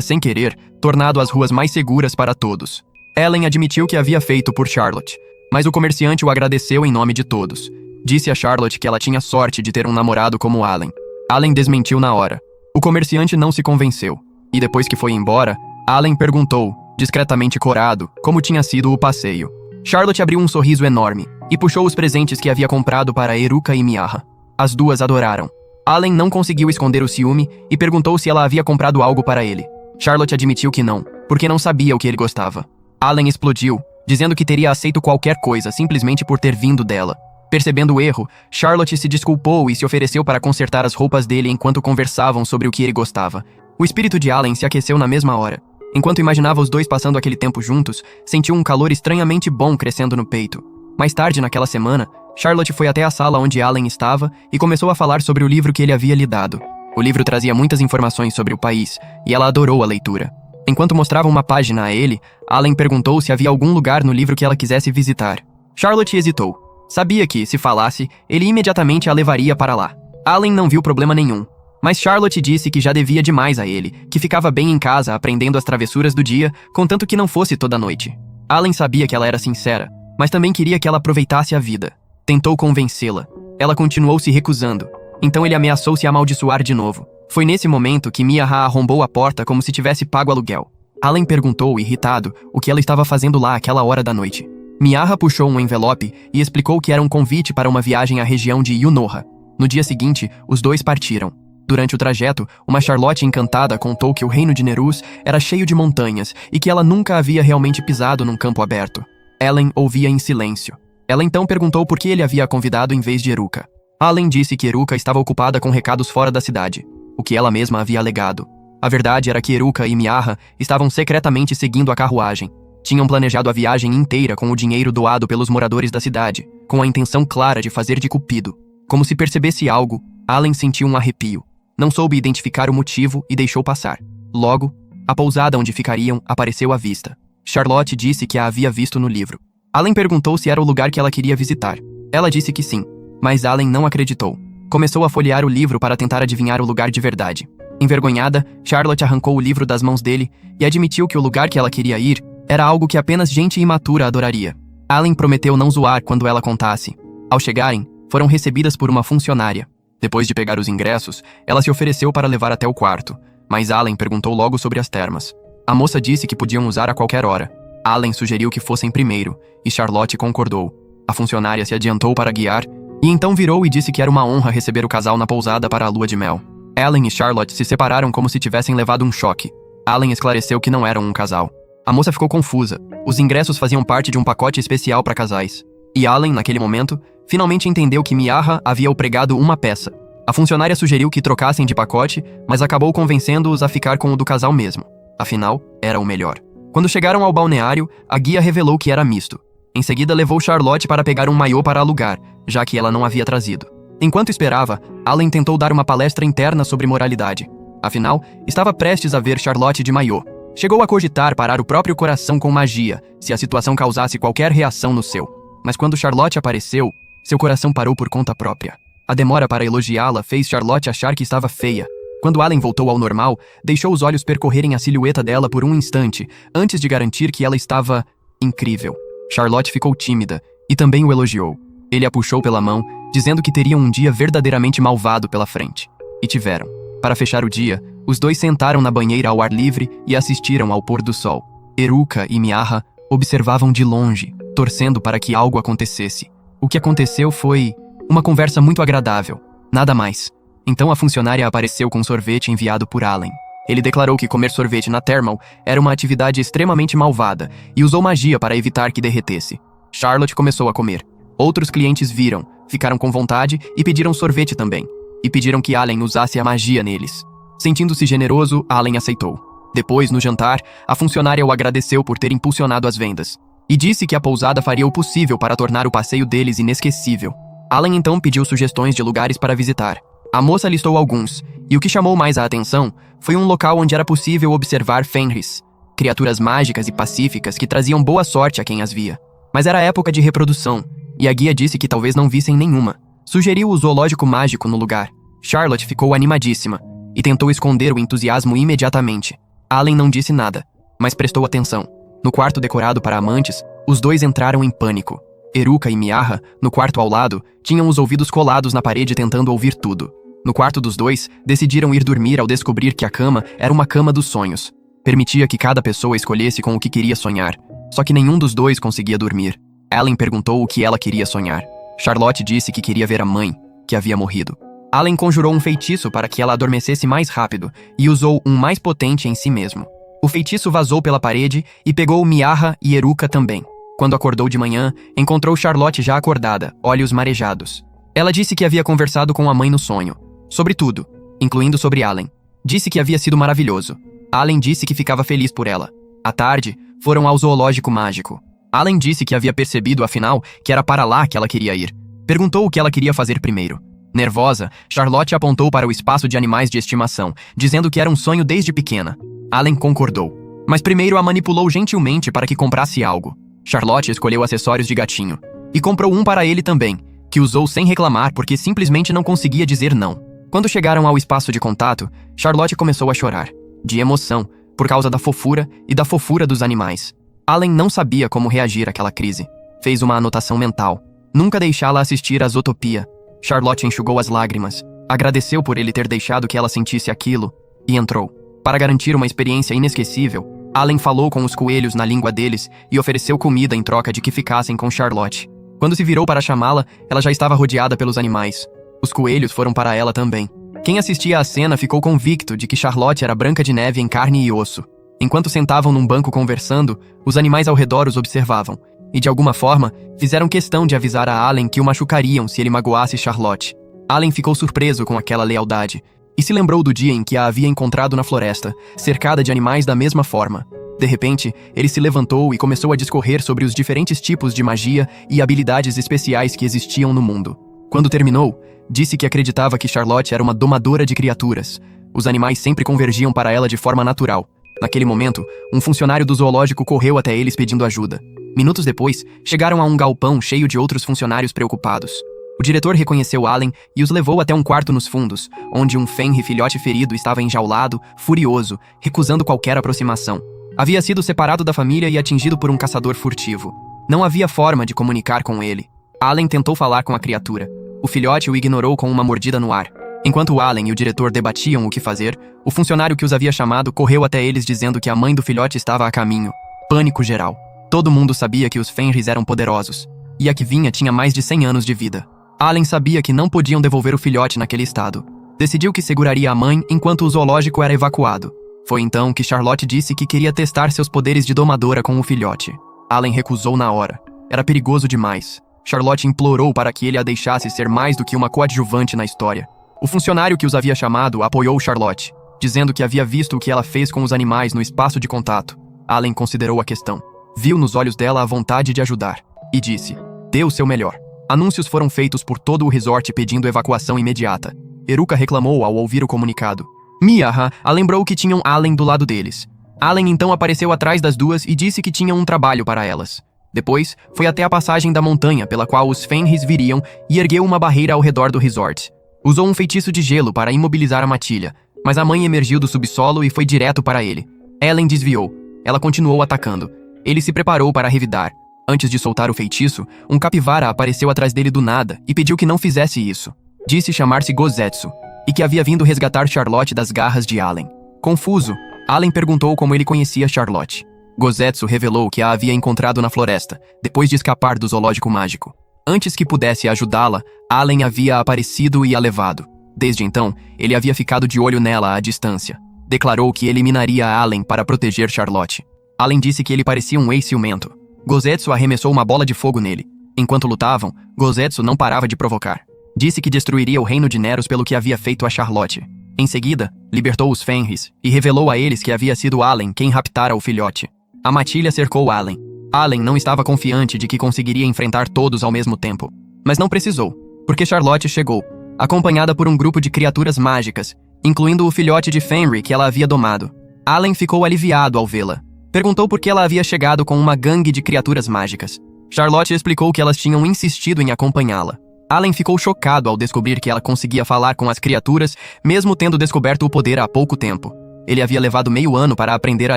sem querer, tornado as ruas mais seguras para todos. Allen admitiu que havia feito por Charlotte, mas o comerciante o agradeceu em nome de todos. Disse a Charlotte que ela tinha sorte de ter um namorado como Allen. Allen desmentiu na hora. O comerciante não se convenceu. E depois que foi embora, Allen perguntou, discretamente corado, como tinha sido o passeio. Charlotte abriu um sorriso enorme e puxou os presentes que havia comprado para Eruka e Miaha. As duas adoraram. Allen não conseguiu esconder o ciúme e perguntou se ela havia comprado algo para ele. Charlotte admitiu que não, porque não sabia o que ele gostava. Allen explodiu, dizendo que teria aceito qualquer coisa simplesmente por ter vindo dela. Percebendo o erro, Charlotte se desculpou e se ofereceu para consertar as roupas dele enquanto conversavam sobre o que ele gostava. O espírito de Allen se aqueceu na mesma hora. Enquanto imaginava os dois passando aquele tempo juntos, sentiu um calor estranhamente bom crescendo no peito. Mais tarde naquela semana, Charlotte foi até a sala onde Allen estava e começou a falar sobre o livro que ele havia lhe dado. O livro trazia muitas informações sobre o país, e ela adorou a leitura. Enquanto mostrava uma página a ele, Allen perguntou se havia algum lugar no livro que ela quisesse visitar. Charlotte hesitou. Sabia que, se falasse, ele imediatamente a levaria para lá. Allen não viu problema nenhum. Mas Charlotte disse que já devia demais a ele, que ficava bem em casa aprendendo as travessuras do dia, contanto que não fosse toda noite. Allen sabia que ela era sincera, mas também queria que ela aproveitasse a vida. Tentou convencê-la. Ela continuou se recusando. Então ele ameaçou se amaldiçoar de novo. Foi nesse momento que Miaha arrombou a porta como se tivesse pago aluguel. Allen perguntou, irritado, o que ela estava fazendo lá àquela hora da noite. Miaha puxou um envelope e explicou que era um convite para uma viagem à região de Yunoha. No dia seguinte, os dois partiram. Durante o trajeto, uma Charlotte encantada contou que o reino de Nerus era cheio de montanhas e que ela nunca havia realmente pisado num campo aberto. Allen ouvia em silêncio. Ela então perguntou por que ele havia a convidado em vez de Eruka. Allen disse que Eruka estava ocupada com recados fora da cidade, o que ela mesma havia alegado. A verdade era que Eruka e Miaha estavam secretamente seguindo a carruagem. Tinham planejado a viagem inteira com o dinheiro doado pelos moradores da cidade, com a intenção clara de fazer de cupido. Como se percebesse algo, Allen sentiu um arrepio. Não soube identificar o motivo e deixou passar. Logo, a pousada onde ficariam apareceu à vista. Charlotte disse que a havia visto no livro. Allen perguntou se era o lugar que ela queria visitar. Ela disse que sim, mas Allen não acreditou. Começou a folhear o livro para tentar adivinhar o lugar de verdade. Envergonhada, Charlotte arrancou o livro das mãos dele e admitiu que o lugar que ela queria ir era algo que apenas gente imatura adoraria. Allen prometeu não zoar quando ela contasse. Ao chegarem, foram recebidas por uma funcionária. Depois de pegar os ingressos, ela se ofereceu para levar até o quarto, mas Allen perguntou logo sobre as termas. A moça disse que podiam usar a qualquer hora. Allen sugeriu que fossem primeiro, e Charlotte concordou. A funcionária se adiantou para guiar, e então virou e disse que era uma honra receber o casal na pousada para a lua de mel. Allen e Charlotte se separaram como se tivessem levado um choque. Allen esclareceu que não eram um casal. A moça ficou confusa. Os ingressos faziam parte de um pacote especial para casais. E Allen, naquele momento, finalmente entendeu que Miaha havia o pregado uma peça. A funcionária sugeriu que trocassem de pacote, mas acabou convencendo-os a ficar com o do casal mesmo. Afinal, era o melhor. Quando chegaram ao balneário, a guia revelou que era misto. Em seguida, levou Charlotte para pegar um maiô para alugar, já que ela não havia trazido. Enquanto esperava, Allen tentou dar uma palestra interna sobre moralidade. Afinal, estava prestes a ver Charlotte de maiô. Chegou a cogitar parar o próprio coração com magia, se a situação causasse qualquer reação no seu. Mas quando Charlotte apareceu, seu coração parou por conta própria. A demora para elogiá-la fez Charlotte achar que estava feia. Quando Allen voltou ao normal, deixou os olhos percorrerem a silhueta dela por um instante, antes de garantir que ela estava incrível. Charlotte ficou tímida e também o elogiou. Ele a puxou pela mão, dizendo que teriam um dia verdadeiramente malvado pela frente. E tiveram. Para fechar o dia, os dois sentaram na banheira ao ar livre e assistiram ao pôr do sol. Eruka e Miaha observavam de longe, torcendo para que algo acontecesse. O que aconteceu foi uma conversa muito agradável. Nada mais. Então a funcionária apareceu com um sorvete enviado por Allen. Ele declarou que comer sorvete na Thermal era uma atividade extremamente malvada e usou magia para evitar que derretesse. Charlotte começou a comer. Outros clientes viram, ficaram com vontade e pediram sorvete também. E pediram que Allen usasse a magia neles. Sentindo-se generoso, Allen aceitou. Depois, no jantar, a funcionária o agradeceu por ter impulsionado as vendas. E disse que a pousada faria o possível para tornar o passeio deles inesquecível. Allen então pediu sugestões de lugares para visitar. A moça listou alguns, e o que chamou mais a atenção foi um local onde era possível observar Fenris, criaturas mágicas e pacíficas que traziam boa sorte a quem as via. Mas era época de reprodução, e a guia disse que talvez não vissem nenhuma. Sugeriu o zoológico mágico no lugar. Charlotte ficou animadíssima e tentou esconder o entusiasmo imediatamente. Allen não disse nada, mas prestou atenção. No quarto decorado para amantes, os dois entraram em pânico. Eruka e Miaha, no quarto ao lado, tinham os ouvidos colados na parede tentando ouvir tudo. No quarto dos dois, decidiram ir dormir ao descobrir que a cama era uma cama dos sonhos. Permitia que cada pessoa escolhesse com o que queria sonhar, só que nenhum dos dois conseguia dormir. Allen perguntou o que ela queria sonhar. Charlotte disse que queria ver a mãe, que havia morrido. Allen conjurou um feitiço para que ela adormecesse mais rápido e usou um mais potente em si mesmo. O feitiço vazou pela parede e pegou Miaha e Eruka também. Quando acordou de manhã, encontrou Charlotte já acordada, olhos marejados. Ela disse que havia conversado com a mãe no sonho. Sobre tudo, incluindo sobre Allen. Disse que havia sido maravilhoso. Allen disse que ficava feliz por ela. À tarde, foram ao zoológico mágico. Allen disse que havia percebido, afinal, que era para lá que ela queria ir. Perguntou o que ela queria fazer primeiro. Nervosa, Charlotte apontou para o espaço de animais de estimação, dizendo que era um sonho desde pequena. Allen concordou, mas primeiro a manipulou gentilmente para que comprasse algo. Charlotte escolheu acessórios de gatinho e comprou um para ele também, que usou sem reclamar porque simplesmente não conseguia dizer não. Quando chegaram ao espaço de contato, Charlotte começou a chorar, de emoção, por causa da fofura e da fofura dos animais. Allen não sabia como reagir àquela crise. Fez uma anotação mental. Nunca deixá-la assistir a Zootopia. Charlotte enxugou as lágrimas, agradeceu por ele ter deixado que ela sentisse aquilo e entrou. Para garantir uma experiência inesquecível, Allen falou com os coelhos na língua deles e ofereceu comida em troca de que ficassem com Charlotte. Quando se virou para chamá-la, ela já estava rodeada pelos animais. Os coelhos foram para ela também. Quem assistia à cena ficou convicto de que Charlotte era Branca de Neve em carne e osso. Enquanto sentavam num banco conversando, os animais ao redor os observavam. E de alguma forma, fizeram questão de avisar a Allen que o machucariam se ele magoasse Charlotte. Allen ficou surpreso com aquela lealdade e se lembrou do dia em que a havia encontrado na floresta, cercada de animais da mesma forma. De repente, ele se levantou e começou a discorrer sobre os diferentes tipos de magia e habilidades especiais que existiam no mundo. Quando terminou, disse que acreditava que Charlotte era uma domadora de criaturas. Os animais sempre convergiam para ela de forma natural. Naquele momento, um funcionário do zoológico correu até eles pedindo ajuda. Minutos depois, chegaram a um galpão cheio de outros funcionários preocupados. O diretor reconheceu Allen e os levou até um quarto nos fundos, onde um Fenrir filhote ferido estava enjaulado, furioso, recusando qualquer aproximação. Havia sido separado da família e atingido por um caçador furtivo. Não havia forma de comunicar com ele. Allen tentou falar com a criatura. O filhote o ignorou com uma mordida no ar. Enquanto Allen e o diretor debatiam o que fazer, o funcionário que os havia chamado correu até eles dizendo que a mãe do filhote estava a caminho. Pânico geral. Todo mundo sabia que os Fenris eram poderosos, e a que vinha tinha mais de 100 anos de vida. Allen sabia que não podiam devolver o filhote naquele estado. Decidiu que seguraria a mãe enquanto o zoológico era evacuado. Foi então que Charlotte disse que queria testar seus poderes de domadora com o filhote. Allen recusou na hora. Era perigoso demais. Charlotte implorou para que ele a deixasse ser mais do que uma coadjuvante na história. O funcionário que os havia chamado apoiou Charlotte, dizendo que havia visto o que ela fez com os animais no espaço de contato. Allen considerou a questão. Viu nos olhos dela a vontade de ajudar. E disse, dê o seu melhor. Anúncios foram feitos por todo o resort pedindo evacuação imediata. Eruka reclamou ao ouvir o comunicado. Miaha a lembrou que tinham Allen do lado deles. Allen então apareceu atrás das duas e disse que tinha um trabalho para elas. Depois, foi até a passagem da montanha pela qual os Fenris viriam e ergueu uma barreira ao redor do resort. Usou um feitiço de gelo para imobilizar a matilha, mas a mãe emergiu do subsolo e foi direto para ele. Ellen desviou. Ela continuou atacando. Ele se preparou para revidar. Antes de soltar o feitiço, um capivara apareceu atrás dele do nada e pediu que não fizesse isso. Disse chamar-se Gozetsu e que havia vindo resgatar Charlotte das garras de Allen. Confuso, Allen perguntou como ele conhecia Charlotte. Gozetsu revelou que a havia encontrado na floresta, depois de escapar do zoológico mágico. Antes que pudesse ajudá-la, Allen havia aparecido e a levado. Desde então, ele havia ficado de olho nela à distância. Declarou que eliminaria Allen para proteger Charlotte. Allen disse que ele parecia um ex-ciumento. Gozetsu arremessou uma bola de fogo nele. Enquanto lutavam, Gozetsu não parava de provocar. Disse que destruiria o reino de Neros pelo que havia feito a Charlotte. Em seguida, libertou os Fenris e revelou a eles que havia sido Allen quem raptara o filhote. A matilha cercou Allen. Allen não estava confiante de que conseguiria enfrentar todos ao mesmo tempo. Mas não precisou, porque Charlotte chegou, acompanhada por um grupo de criaturas mágicas, incluindo o filhote de Fenrir que ela havia domado. Allen ficou aliviado ao vê-la. Perguntou por que ela havia chegado com uma gangue de criaturas mágicas. Charlotte explicou que elas tinham insistido em acompanhá-la. Allen ficou chocado ao descobrir que ela conseguia falar com as criaturas, mesmo tendo descoberto o poder há pouco tempo. Ele havia levado meio ano para aprender a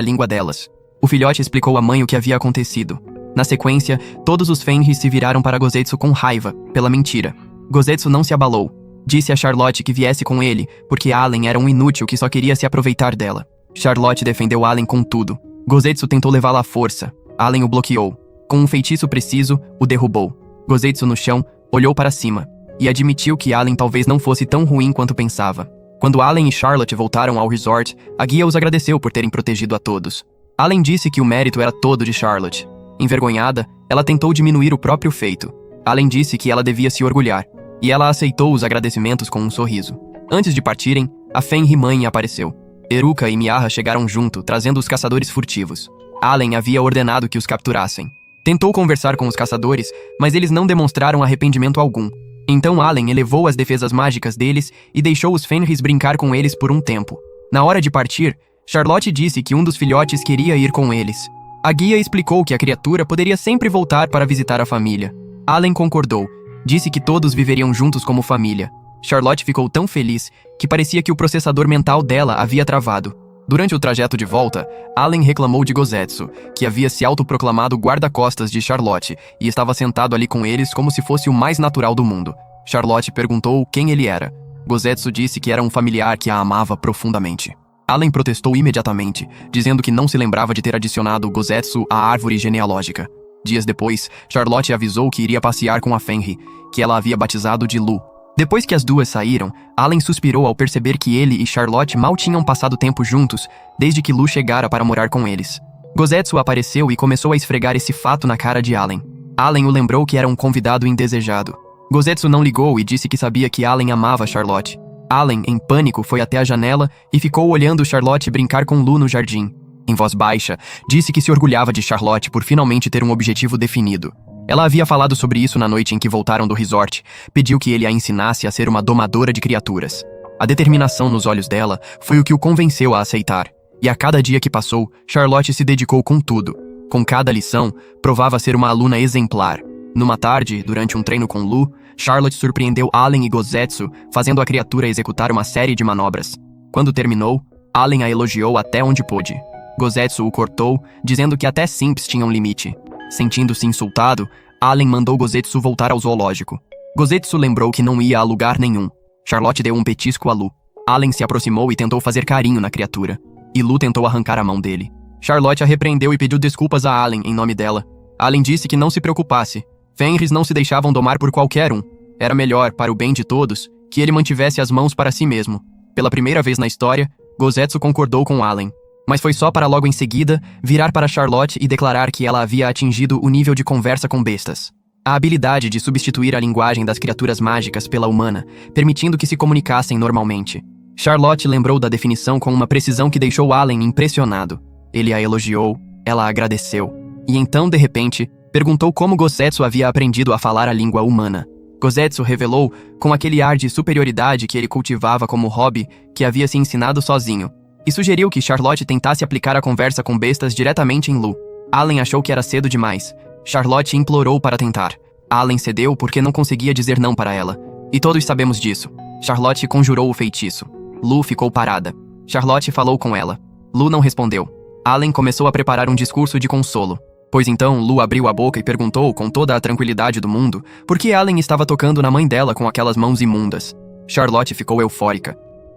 língua delas. O filhote explicou à mãe o que havia acontecido. Na sequência, todos os Fenris se viraram para Gozetsu com raiva, pela mentira. Gozetsu não se abalou. Disse a Charlotte que viesse com ele, porque Allen era um inútil que só queria se aproveitar dela. Charlotte defendeu Allen com tudo. Gozetsu tentou levá-la à força. Allen o bloqueou. Com um feitiço preciso, o derrubou. Gozetsu no chão, olhou para cima, e admitiu que Allen talvez não fosse tão ruim quanto pensava. Quando Allen e Charlotte voltaram ao resort, a guia os agradeceu por terem protegido a todos. Allen disse que o mérito era todo de Charlotte. Envergonhada, ela tentou diminuir o próprio feito. Allen disse que ela devia se orgulhar, e ela aceitou os agradecimentos com um sorriso. Antes de partirem, a Fenrir mãe apareceu. Eruka e Miaha chegaram junto, trazendo os caçadores furtivos. Allen havia ordenado que os capturassem. Tentou conversar com os caçadores, mas eles não demonstraram arrependimento algum. Então Allen elevou as defesas mágicas deles e deixou os Fenris brincar com eles por um tempo. Na hora de partir, Charlotte disse que um dos filhotes queria ir com eles. A guia explicou que a criatura poderia sempre voltar para visitar a família. Allen concordou. Disse que todos viveriam juntos como família. Charlotte ficou tão feliz que parecia que o processador mental dela havia travado. Durante o trajeto de volta, Allen reclamou de Gozetsu, que havia se autoproclamado guarda-costas de Charlotte e estava sentado ali com eles como se fosse o mais natural do mundo. Charlotte perguntou quem ele era. Gozetsu disse que era um familiar que a amava profundamente. Allen protestou imediatamente, dizendo que não se lembrava de ter adicionado Gozetsu à árvore genealógica. Dias depois, Charlotte avisou que iria passear com a Fenrir, que ela havia batizado de Lu. Depois que as duas saíram, Allen suspirou ao perceber que ele e Charlotte mal tinham passado tempo juntos, desde que Lu chegara para morar com eles. Gozetsu apareceu e começou a esfregar esse fato na cara de Allen. Allen o lembrou que era um convidado indesejado. Gozetsu não ligou e disse que sabia que Allen amava Charlotte. Allen, em pânico, foi até a janela e ficou olhando Charlotte brincar com Lu no jardim. Em voz baixa, disse que se orgulhava de Charlotte por finalmente ter um objetivo definido. Ela havia falado sobre isso na noite em que voltaram do resort. Pediu que ele a ensinasse a ser uma domadora de criaturas. A determinação nos olhos dela foi o que o convenceu a aceitar. E a cada dia que passou, Charlotte se dedicou com tudo. Com cada lição, provava ser uma aluna exemplar. Numa tarde, durante um treino com Lu, Charlotte surpreendeu Allen e Gozetsu, fazendo a criatura executar uma série de manobras. Quando terminou, Allen a elogiou até onde pôde. Gozetsu o cortou, dizendo que até simps tinham limite. Sentindo-se insultado, Allen mandou Gozetsu voltar ao zoológico. Gozetsu lembrou que não ia a lugar nenhum. Charlotte deu um petisco a Lu. Allen se aproximou e tentou fazer carinho na criatura. E Lu tentou arrancar a mão dele. Charlotte a repreendeu e pediu desculpas a Allen em nome dela. Allen disse que não se preocupasse. Fenris não se deixavam domar por qualquer um. Era melhor, para o bem de todos, que ele mantivesse as mãos para si mesmo. Pela primeira vez na história, Gozetsu concordou com Allen. Mas foi só para logo em seguida virar para Charlotte e declarar que ela havia atingido o nível de conversa com bestas. A habilidade de substituir a linguagem das criaturas mágicas pela humana, permitindo que se comunicassem normalmente. Charlotte lembrou da definição com uma precisão que deixou Allen impressionado. Ele a elogiou, ela agradeceu. E então, de repente, perguntou como Gozetsu havia aprendido a falar a língua humana. Gozetsu revelou, com aquele ar de superioridade que ele cultivava como hobby, que havia se ensinado sozinho, e sugeriu que Charlotte tentasse aplicar a conversa com bestas diretamente em Lu. Allen achou que era cedo demais. Charlotte implorou para tentar. Allen cedeu porque não conseguia dizer não para ela. E todos sabemos disso. Charlotte conjurou o feitiço. Lu ficou parada. Charlotte falou com ela. Lu não respondeu. Allen começou a preparar um discurso de consolo. Pois então, Lu abriu a boca e perguntou com toda a tranquilidade do mundo por que Allen estava tocando na mãe dela com aquelas mãos imundas. Charlotte ficou eufórica.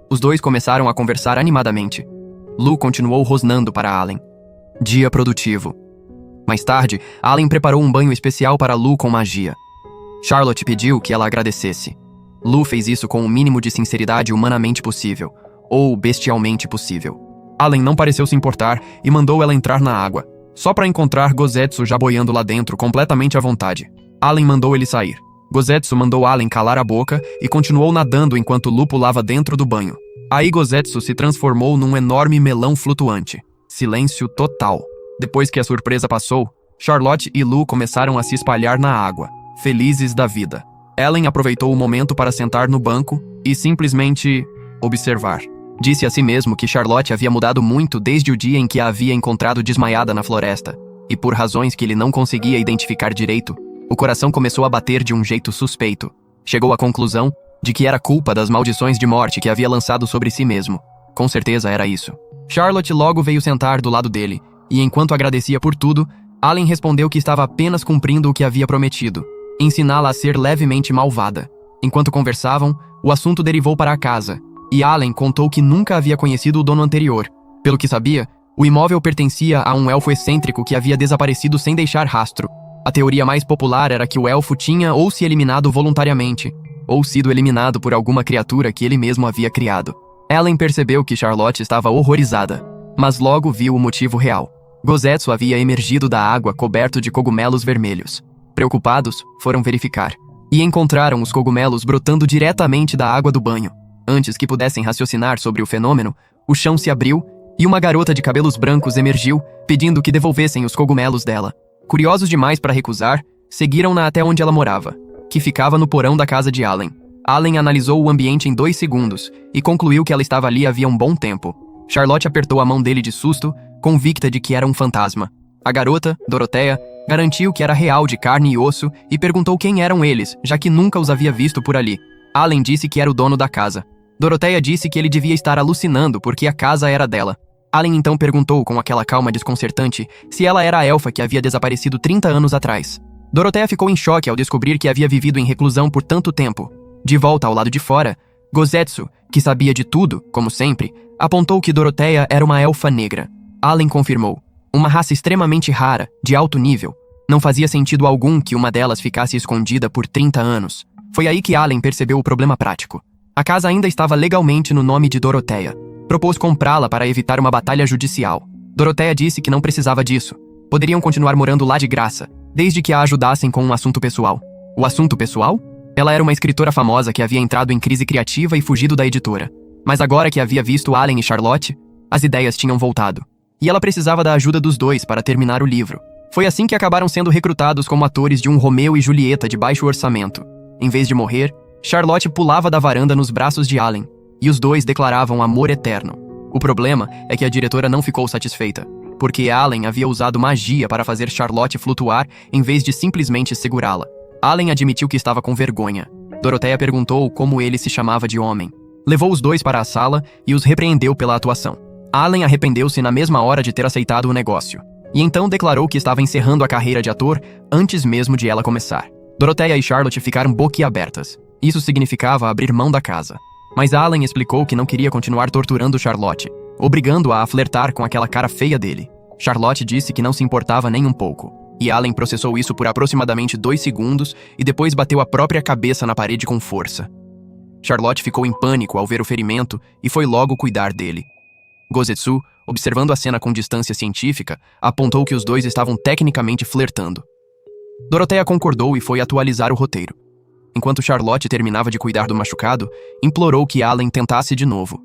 Os dois começaram a conversar animadamente. Lu continuou rosnando para Allen. Dia produtivo. Mais tarde, Allen preparou um banho especial para Lu com magia. Charlotte pediu que ela agradecesse. Lu fez isso com o mínimo de sinceridade humanamente possível, ou bestialmente possível. Allen não pareceu se importar e mandou ela entrar na água, só para encontrar Gozetsu já boiando lá dentro completamente à vontade. Allen mandou ele sair. Gozetsu mandou Allen calar a boca e continuou nadando enquanto Lu pulava dentro do banho. Aí Gozetsu se transformou num enorme melão flutuante. Silêncio total. Depois que a surpresa passou, Charlotte e Lu começaram a se espalhar na água, felizes da vida. Ellen aproveitou o momento para sentar no banco e simplesmente observar. Disse a si mesmo que Charlotte havia mudado muito desde o dia em que a havia encontrado desmaiada na floresta, e por razões que ele não conseguia identificar direito, o coração começou a bater de um jeito suspeito. Chegou à conclusão de que era culpa das maldições de morte que havia lançado sobre si mesmo. Com certeza era isso. Charlotte logo veio sentar do lado dele, e enquanto agradecia por tudo, Allen respondeu que estava apenas cumprindo o que havia prometido, ensiná-la a ser levemente malvada. Enquanto conversavam, o assunto derivou para a casa, e Allen contou que nunca havia conhecido o dono anterior. Pelo que sabia, o imóvel pertencia a um elfo excêntrico que havia desaparecido sem deixar rastro. A teoria mais popular era que o elfo tinha ou se eliminado voluntariamente, ou sido eliminado por alguma criatura que ele mesmo havia criado. Allen percebeu que Charlotte estava horrorizada, mas logo viu o motivo real. Gozetsu havia emergido da água coberto de cogumelos vermelhos. Preocupados, foram verificar. E encontraram os cogumelos brotando diretamente da água do banho. Antes que pudessem raciocinar sobre o fenômeno, o chão se abriu e uma garota de cabelos brancos emergiu, pedindo que devolvessem os cogumelos dela. Curiosos demais para recusar, seguiram-na até onde ela morava, que ficava no porão da casa de Allen. Allen analisou o ambiente em 2 segundos e concluiu que ela estava ali havia um bom tempo. Charlotte apertou a mão dele de susto, convicta de que era um fantasma. A garota, Dorothea, garantiu que era real de carne e osso e perguntou quem eram eles, já que nunca os havia visto por ali. Allen disse que era o dono da casa. Dorothea disse que ele devia estar alucinando porque a casa era dela. Allen então perguntou com aquela calma desconcertante se ela era a elfa que havia desaparecido 30 anos atrás. Dorothea ficou em choque ao descobrir que havia vivido em reclusão por tanto tempo. De volta ao lado de fora, Gozetsu, que sabia de tudo, como sempre, apontou que Dorothea era uma elfa negra. Allen confirmou. Uma raça extremamente rara, de alto nível. Não fazia sentido algum que uma delas ficasse escondida por 30 anos. Foi aí que Allen percebeu o problema prático. A casa ainda estava legalmente no nome de Dorothea. Propôs comprá-la para evitar uma batalha judicial. Dorothea disse que não precisava disso. Poderiam continuar morando lá de graça, desde que a ajudassem com um assunto pessoal. O assunto pessoal? Ela era uma escritora famosa que havia entrado em crise criativa e fugido da editora. Mas agora que havia visto Allen e Charlotte, as ideias tinham voltado. E ela precisava da ajuda dos dois para terminar o livro. Foi assim que acabaram sendo recrutados como atores de um Romeu e Julieta de baixo orçamento. Em vez de morrer, Charlotte pulava da varanda nos braços de Allen, e os dois declaravam amor eterno. O problema é que a diretora não ficou satisfeita, porque Allen havia usado magia para fazer Charlotte flutuar em vez de simplesmente segurá-la. Allen admitiu que estava com vergonha. Dorothea perguntou como ele se chamava de homem. Levou os dois para a sala e os repreendeu pela atuação. Allen arrependeu-se na mesma hora de ter aceitado o negócio, e então declarou que estava encerrando a carreira de ator antes mesmo de ela começar. Dorothea e Charlotte ficaram boquiabertas. Isso significava abrir mão da casa. Mas Allen explicou que não queria continuar torturando Charlotte, obrigando-a a flertar com aquela cara feia dele. Charlotte disse que não se importava nem um pouco, e Allen processou isso por aproximadamente 2 segundos e depois bateu a própria cabeça na parede com força. Charlotte ficou em pânico ao ver o ferimento e foi logo cuidar dele. Gozetsu, observando a cena com distância científica, apontou que os dois estavam tecnicamente flertando. Dorothea concordou e foi atualizar o roteiro. Enquanto Charlotte terminava de cuidar do machucado, implorou que Allen tentasse de novo.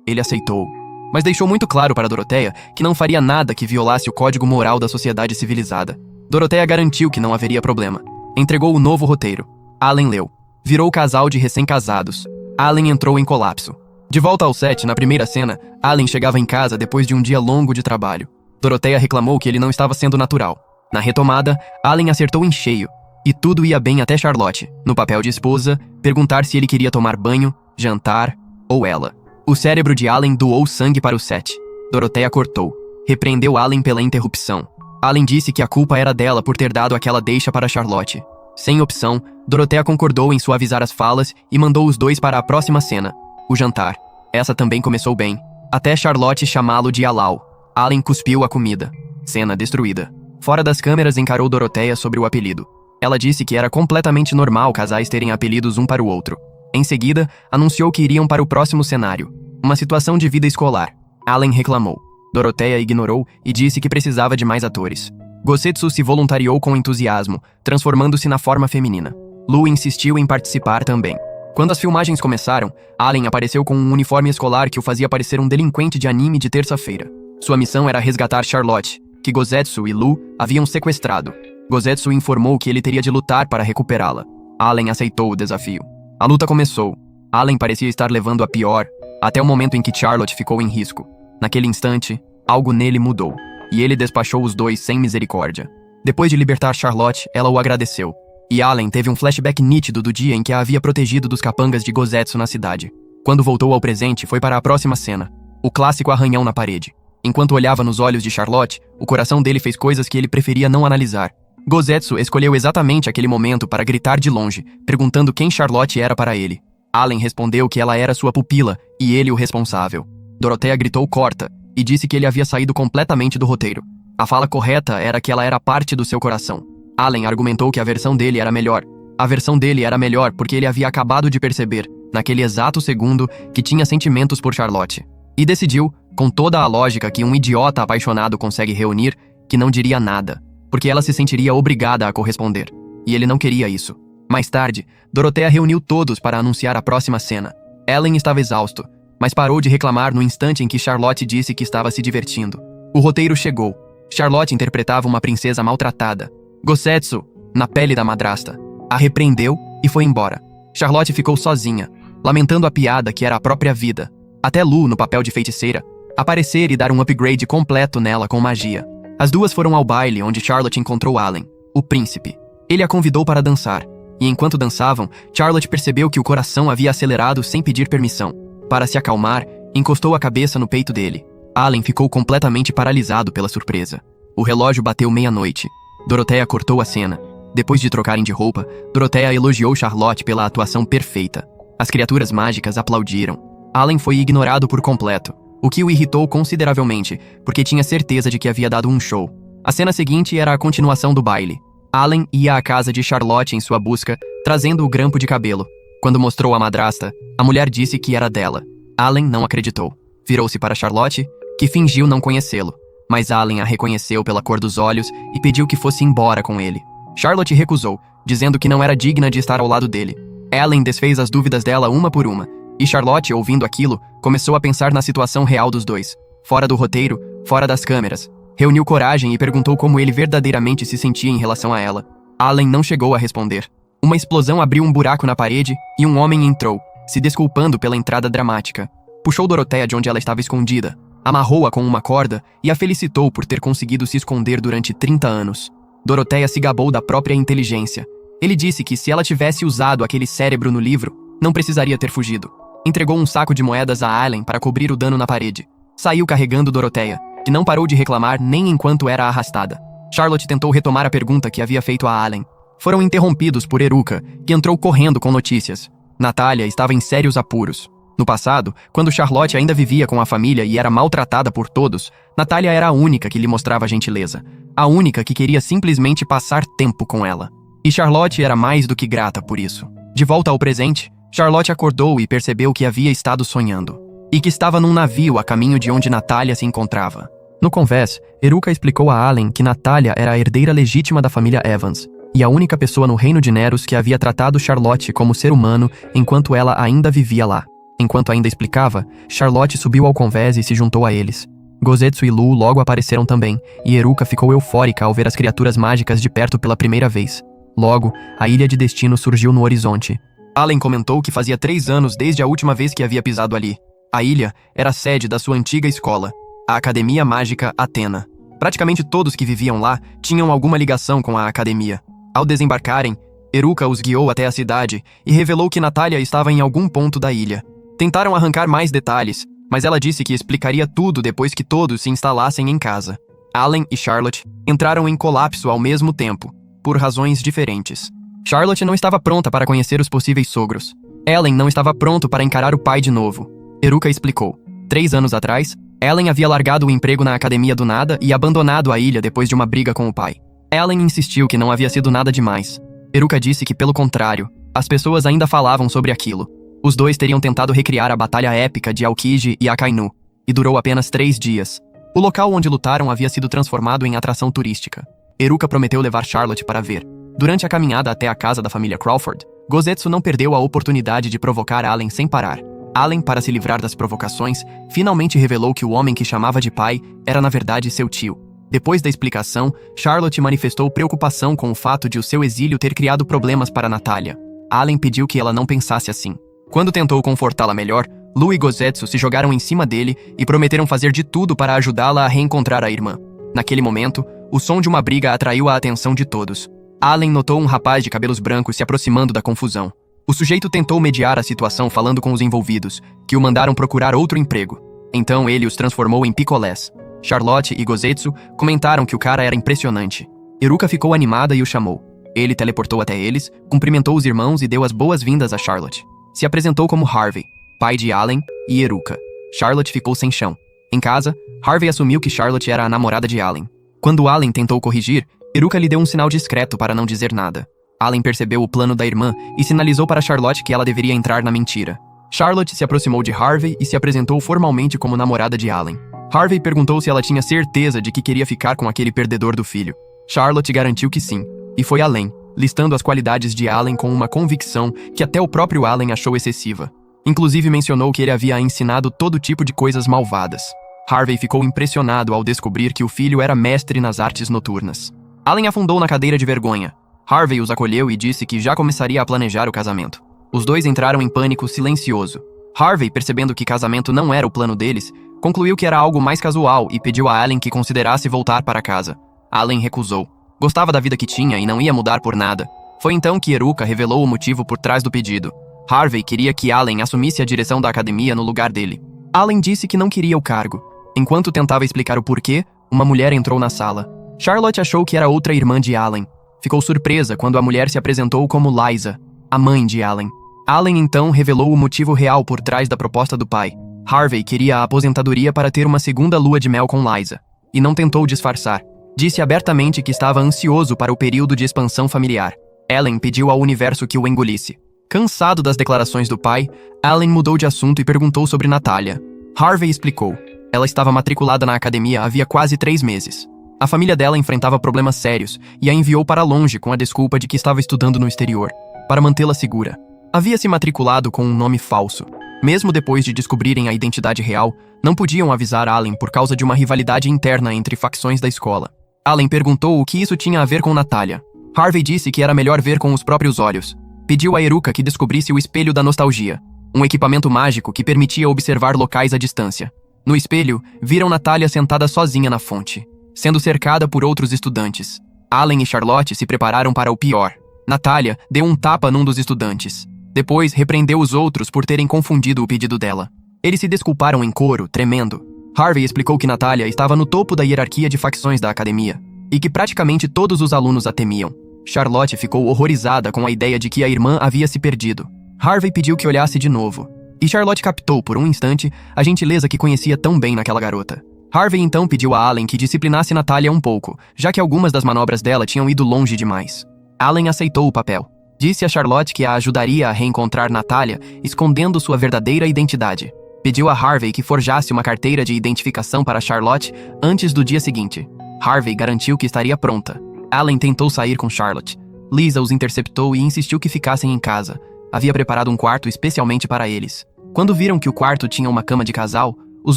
Ele aceitou, mas deixou muito claro para Dorothea que não faria nada que violasse o código moral da sociedade civilizada. Dorothea garantiu que não haveria problema. Entregou o novo roteiro. Allen leu. Virou casal de recém-casados. Allen entrou em colapso. De volta ao set, na primeira cena, Allen chegava em casa depois de um dia longo de trabalho. Dorothea reclamou que ele não estava sendo natural. Na retomada, Allen acertou em cheio. E tudo ia bem até Charlotte, no papel de esposa, perguntar se ele queria tomar banho, jantar ou ela. O cérebro de Allen doou sangue para o set. Dorothea cortou. Repreendeu Allen pela interrupção. Allen disse que a culpa era dela por ter dado aquela deixa para Charlotte. Sem opção, Dorothea concordou em suavizar as falas e mandou os dois para a próxima cena, o jantar. Essa também começou bem, até Charlotte chamá-lo de Alau. Allen cuspiu a comida. Cena destruída. Fora das câmeras, encarou Dorothea sobre o apelido. Ela disse que era completamente normal casais terem apelidos um para o outro. Em seguida, anunciou que iriam para o próximo cenário, uma situação de vida escolar. Allen reclamou. Dorothea ignorou e disse que precisava de mais atores. Gosetsu se voluntariou com entusiasmo, transformando-se na forma feminina. Lu insistiu em participar também. Quando as filmagens começaram, Allen apareceu com um uniforme escolar que o fazia parecer um delinquente de anime de terça-feira. Sua missão era resgatar Charlotte, que Gosetsu e Lu haviam sequestrado. Gosetsu informou que ele teria de lutar para recuperá-la. Allen aceitou o desafio. A luta começou. Allen parecia estar levando a pior, até o momento em que Charlotte ficou em risco. Naquele instante, algo nele mudou, e ele despachou os dois sem misericórdia. Depois de libertar Charlotte, ela o agradeceu. E Allen teve um flashback nítido do dia em que a havia protegido dos capangas de Gosetsu na cidade. Quando voltou ao presente, foi para a próxima cena, o clássico arranhão na parede. Enquanto olhava nos olhos de Charlotte, o coração dele fez coisas que ele preferia não analisar. Gosetsu escolheu exatamente aquele momento para gritar de longe, perguntando quem Charlotte era para ele. Allen respondeu que ela era sua pupila, e ele o responsável. Dorothea gritou corta, e disse que ele havia saído completamente do roteiro. A fala correta era que ela era parte do seu coração. Allen argumentou que a versão dele era melhor. A versão dele era melhor porque ele havia acabado de perceber, naquele exato segundo, que tinha sentimentos por Charlotte. E decidiu, com toda a lógica que um idiota apaixonado consegue reunir, que não diria nada, porque ela se sentiria obrigada a corresponder. E ele não queria isso. Mais tarde, Dorothea reuniu todos para anunciar a próxima cena. Allen estava exausto, mas parou de reclamar no instante em que Charlotte disse que estava se divertindo. O roteiro chegou. Charlotte interpretava uma princesa maltratada. Gosetsu, na pele da madrasta, a repreendeu e foi embora. Charlotte ficou sozinha, lamentando a piada que era a própria vida. Até Lu, no papel de feiticeira, aparecer e dar um upgrade completo nela com magia. As duas foram ao baile onde Charlotte encontrou Allen, o príncipe. Ele a convidou para dançar, e enquanto dançavam, Charlotte percebeu que o coração havia acelerado sem pedir permissão. Para se acalmar, encostou a cabeça no peito dele. Allen ficou completamente paralisado pela surpresa. O relógio bateu meia-noite. Dorothea cortou a cena. Depois de trocarem de roupa, Dorothea elogiou Charlotte pela atuação perfeita. As criaturas mágicas aplaudiram. Allen foi ignorado por completo, o que o irritou consideravelmente, porque tinha certeza de que havia dado um show. A cena seguinte era a continuação do baile. Allen ia à casa de Charlotte em sua busca, trazendo o grampo de cabelo. Quando mostrou a madrasta, a mulher disse que era dela. Allen não acreditou. Virou-se para Charlotte, que fingiu não conhecê-lo. Mas Allen a reconheceu pela cor dos olhos e pediu que fosse embora com ele. Charlotte recusou, dizendo que não era digna de estar ao lado dele. Allen desfez as dúvidas dela uma por uma, e Charlotte, ouvindo aquilo, começou a pensar na situação real dos dois. Fora do roteiro, fora das câmeras. Reuniu coragem e perguntou como ele verdadeiramente se sentia em relação a ela. Allen não chegou a responder. Uma explosão abriu um buraco na parede e um homem entrou, se desculpando pela entrada dramática. Puxou Dorothea de onde ela estava escondida, amarrou-a com uma corda e a felicitou por ter conseguido se esconder durante 30 anos. Dorothea se gabou da própria inteligência. Ele disse que se ela tivesse usado aquele cérebro no livro, não precisaria ter fugido. Entregou um saco de moedas a Allen para cobrir o dano na parede. Saiu carregando Dorothea, que não parou de reclamar nem enquanto era arrastada. Charlotte tentou retomar a pergunta que havia feito a Allen. Foram interrompidos por Eruka, que entrou correndo com notícias. Natália estava em sérios apuros. No passado, quando Charlotte ainda vivia com a família e era maltratada por todos, Natália era a única que lhe mostrava gentileza. A única que queria simplesmente passar tempo com ela. E Charlotte era mais do que grata por isso. De volta ao presente, Charlotte acordou e percebeu que havia estado sonhando. E que estava num navio a caminho de onde Natália se encontrava. No convés, Eruka explicou a Allen que Natália era a herdeira legítima da família Evans, e a única pessoa no reino de Neros que havia tratado Charlotte como ser humano enquanto ela ainda vivia lá. Enquanto ainda explicava, Charlotte subiu ao convés e se juntou a eles. Gosetsu e Lu logo apareceram também, e Eruka ficou eufórica ao ver as criaturas mágicas de perto pela primeira vez. Logo, a Ilha de Destino surgiu no horizonte. Allen comentou que fazia 3 anos desde a última vez que havia pisado ali. A ilha era a sede da sua antiga escola, a Academia Mágica Athena. Praticamente todos que viviam lá tinham alguma ligação com a academia. Ao desembarcarem, Eruka os guiou até a cidade e revelou que Natália estava em algum ponto da ilha. Tentaram arrancar mais detalhes, mas ela disse que explicaria tudo depois que todos se instalassem em casa. Allen e Charlotte entraram em colapso ao mesmo tempo, por razões diferentes. Charlotte não estava pronta para conhecer os possíveis sogros. Allen não estava pronto para encarar o pai de novo. Eruka explicou. 3 anos atrás, Allen havia largado o emprego na academia do nada e abandonado a ilha depois de uma briga com o pai. Allen insistiu que não havia sido nada demais. Eruka disse que, pelo contrário, as pessoas ainda falavam sobre aquilo. Os dois teriam tentado recriar a batalha épica de Aokiji e Akainu, e durou apenas 3 dias. O local onde lutaram havia sido transformado em atração turística. Eruka prometeu levar Charlotte para ver. Durante a caminhada até a casa da família Crawford, Gozetsu não perdeu a oportunidade de provocar Allen sem parar. Allen, para se livrar das provocações, finalmente revelou que o homem que chamava de pai era na verdade seu tio. Depois da explicação, Charlotte manifestou preocupação com o fato de o seu exílio ter criado problemas para Natália. Allen pediu que ela não pensasse assim. Quando tentou confortá-la melhor, Lu e Gozetsu se jogaram em cima dele e prometeram fazer de tudo para ajudá-la a reencontrar a irmã. Naquele momento, o som de uma briga atraiu a atenção de todos. Allen notou um rapaz de cabelos brancos se aproximando da confusão. O sujeito tentou mediar a situação falando com os envolvidos, que o mandaram procurar outro emprego. Então ele os transformou em picolés. Charlotte e Gozetsu comentaram que o cara era impressionante. Eruka ficou animada e o chamou. Ele teleportou até eles, cumprimentou os irmãos e deu as boas-vindas a Charlotte. Se apresentou como Harvey, pai de Allen e Eruka. Charlotte ficou sem chão. Em casa, Harvey assumiu que Charlotte era a namorada de Allen. Quando Allen tentou corrigir, Eruka lhe deu um sinal discreto para não dizer nada. Allen percebeu o plano da irmã e sinalizou para Charlotte que ela deveria entrar na mentira. Charlotte se aproximou de Harvey e se apresentou formalmente como namorada de Allen. Harvey perguntou se ela tinha certeza de que queria ficar com aquele perdedor do filho. Charlotte garantiu que sim, e foi além, listando as qualidades de Allen com uma convicção que até o próprio Allen achou excessiva. Inclusive mencionou que ele havia ensinado todo tipo de coisas malvadas. Harvey ficou impressionado ao descobrir que o filho era mestre nas artes noturnas. Allen afundou na cadeira de vergonha. Harvey os acolheu e disse que já começaria a planejar o casamento. Os dois entraram em pânico silencioso. Harvey, percebendo que casamento não era o plano deles, concluiu que era algo mais casual e pediu a Allen que considerasse voltar para casa. Allen recusou. Gostava da vida que tinha e não ia mudar por nada. Foi então que Eruka revelou o motivo por trás do pedido. Harvey queria que Allen assumisse a direção da academia no lugar dele. Allen disse que não queria o cargo. Enquanto tentava explicar o porquê, uma mulher entrou na sala. Charlotte achou que era outra irmã de Allen. Ficou surpresa quando a mulher se apresentou como Liza, a mãe de Allen. Allen então revelou o motivo real por trás da proposta do pai. Harvey queria a aposentadoria para ter uma segunda lua de mel com Liza. E não tentou disfarçar. Disse abertamente que estava ansioso para o período de expansão familiar. Allen pediu ao universo que o engolisse. Cansado das declarações do pai, Allen mudou de assunto e perguntou sobre Natália. Harvey explicou. Ela estava matriculada na academia havia quase 3 meses. A família dela enfrentava problemas sérios e a enviou para longe com a desculpa de que estava estudando no exterior, para mantê-la segura. Havia se matriculado com um nome falso. Mesmo depois de descobrirem a identidade real, não podiam avisar Allen por causa de uma rivalidade interna entre facções da escola. Allen perguntou o que isso tinha a ver com Natália. Harvey disse que era melhor ver com os próprios olhos. Pediu a Eruka que descobrisse o espelho da nostalgia, um equipamento mágico que permitia observar locais à distância. No espelho, viram Natália sentada sozinha na fonte, sendo cercada por outros estudantes. Allen e Charlotte se prepararam para o pior. Natália deu um tapa num dos estudantes. Depois, repreendeu os outros por terem confundido o pedido dela. Eles se desculparam em coro, tremendo. Harvey explicou que Natália estava no topo da hierarquia de facções da academia, e que praticamente todos os alunos a temiam. Charlotte ficou horrorizada com a ideia de que a irmã havia se perdido. Harvey pediu que olhasse de novo. E Charlotte captou, por um instante, a gentileza que conhecia tão bem naquela garota. Harvey então pediu a Allen que disciplinasse Natália um pouco, já que algumas das manobras dela tinham ido longe demais. Allen aceitou o papel. Disse a Charlotte que a ajudaria a reencontrar Natália, escondendo sua verdadeira identidade. Pediu a Harvey que forjasse uma carteira de identificação para Charlotte antes do dia seguinte. Harvey garantiu que estaria pronta. Allen tentou sair com Charlotte. Lisa os interceptou e insistiu que ficassem em casa. Havia preparado um quarto especialmente para eles. Quando viram que o quarto tinha uma cama de casal, os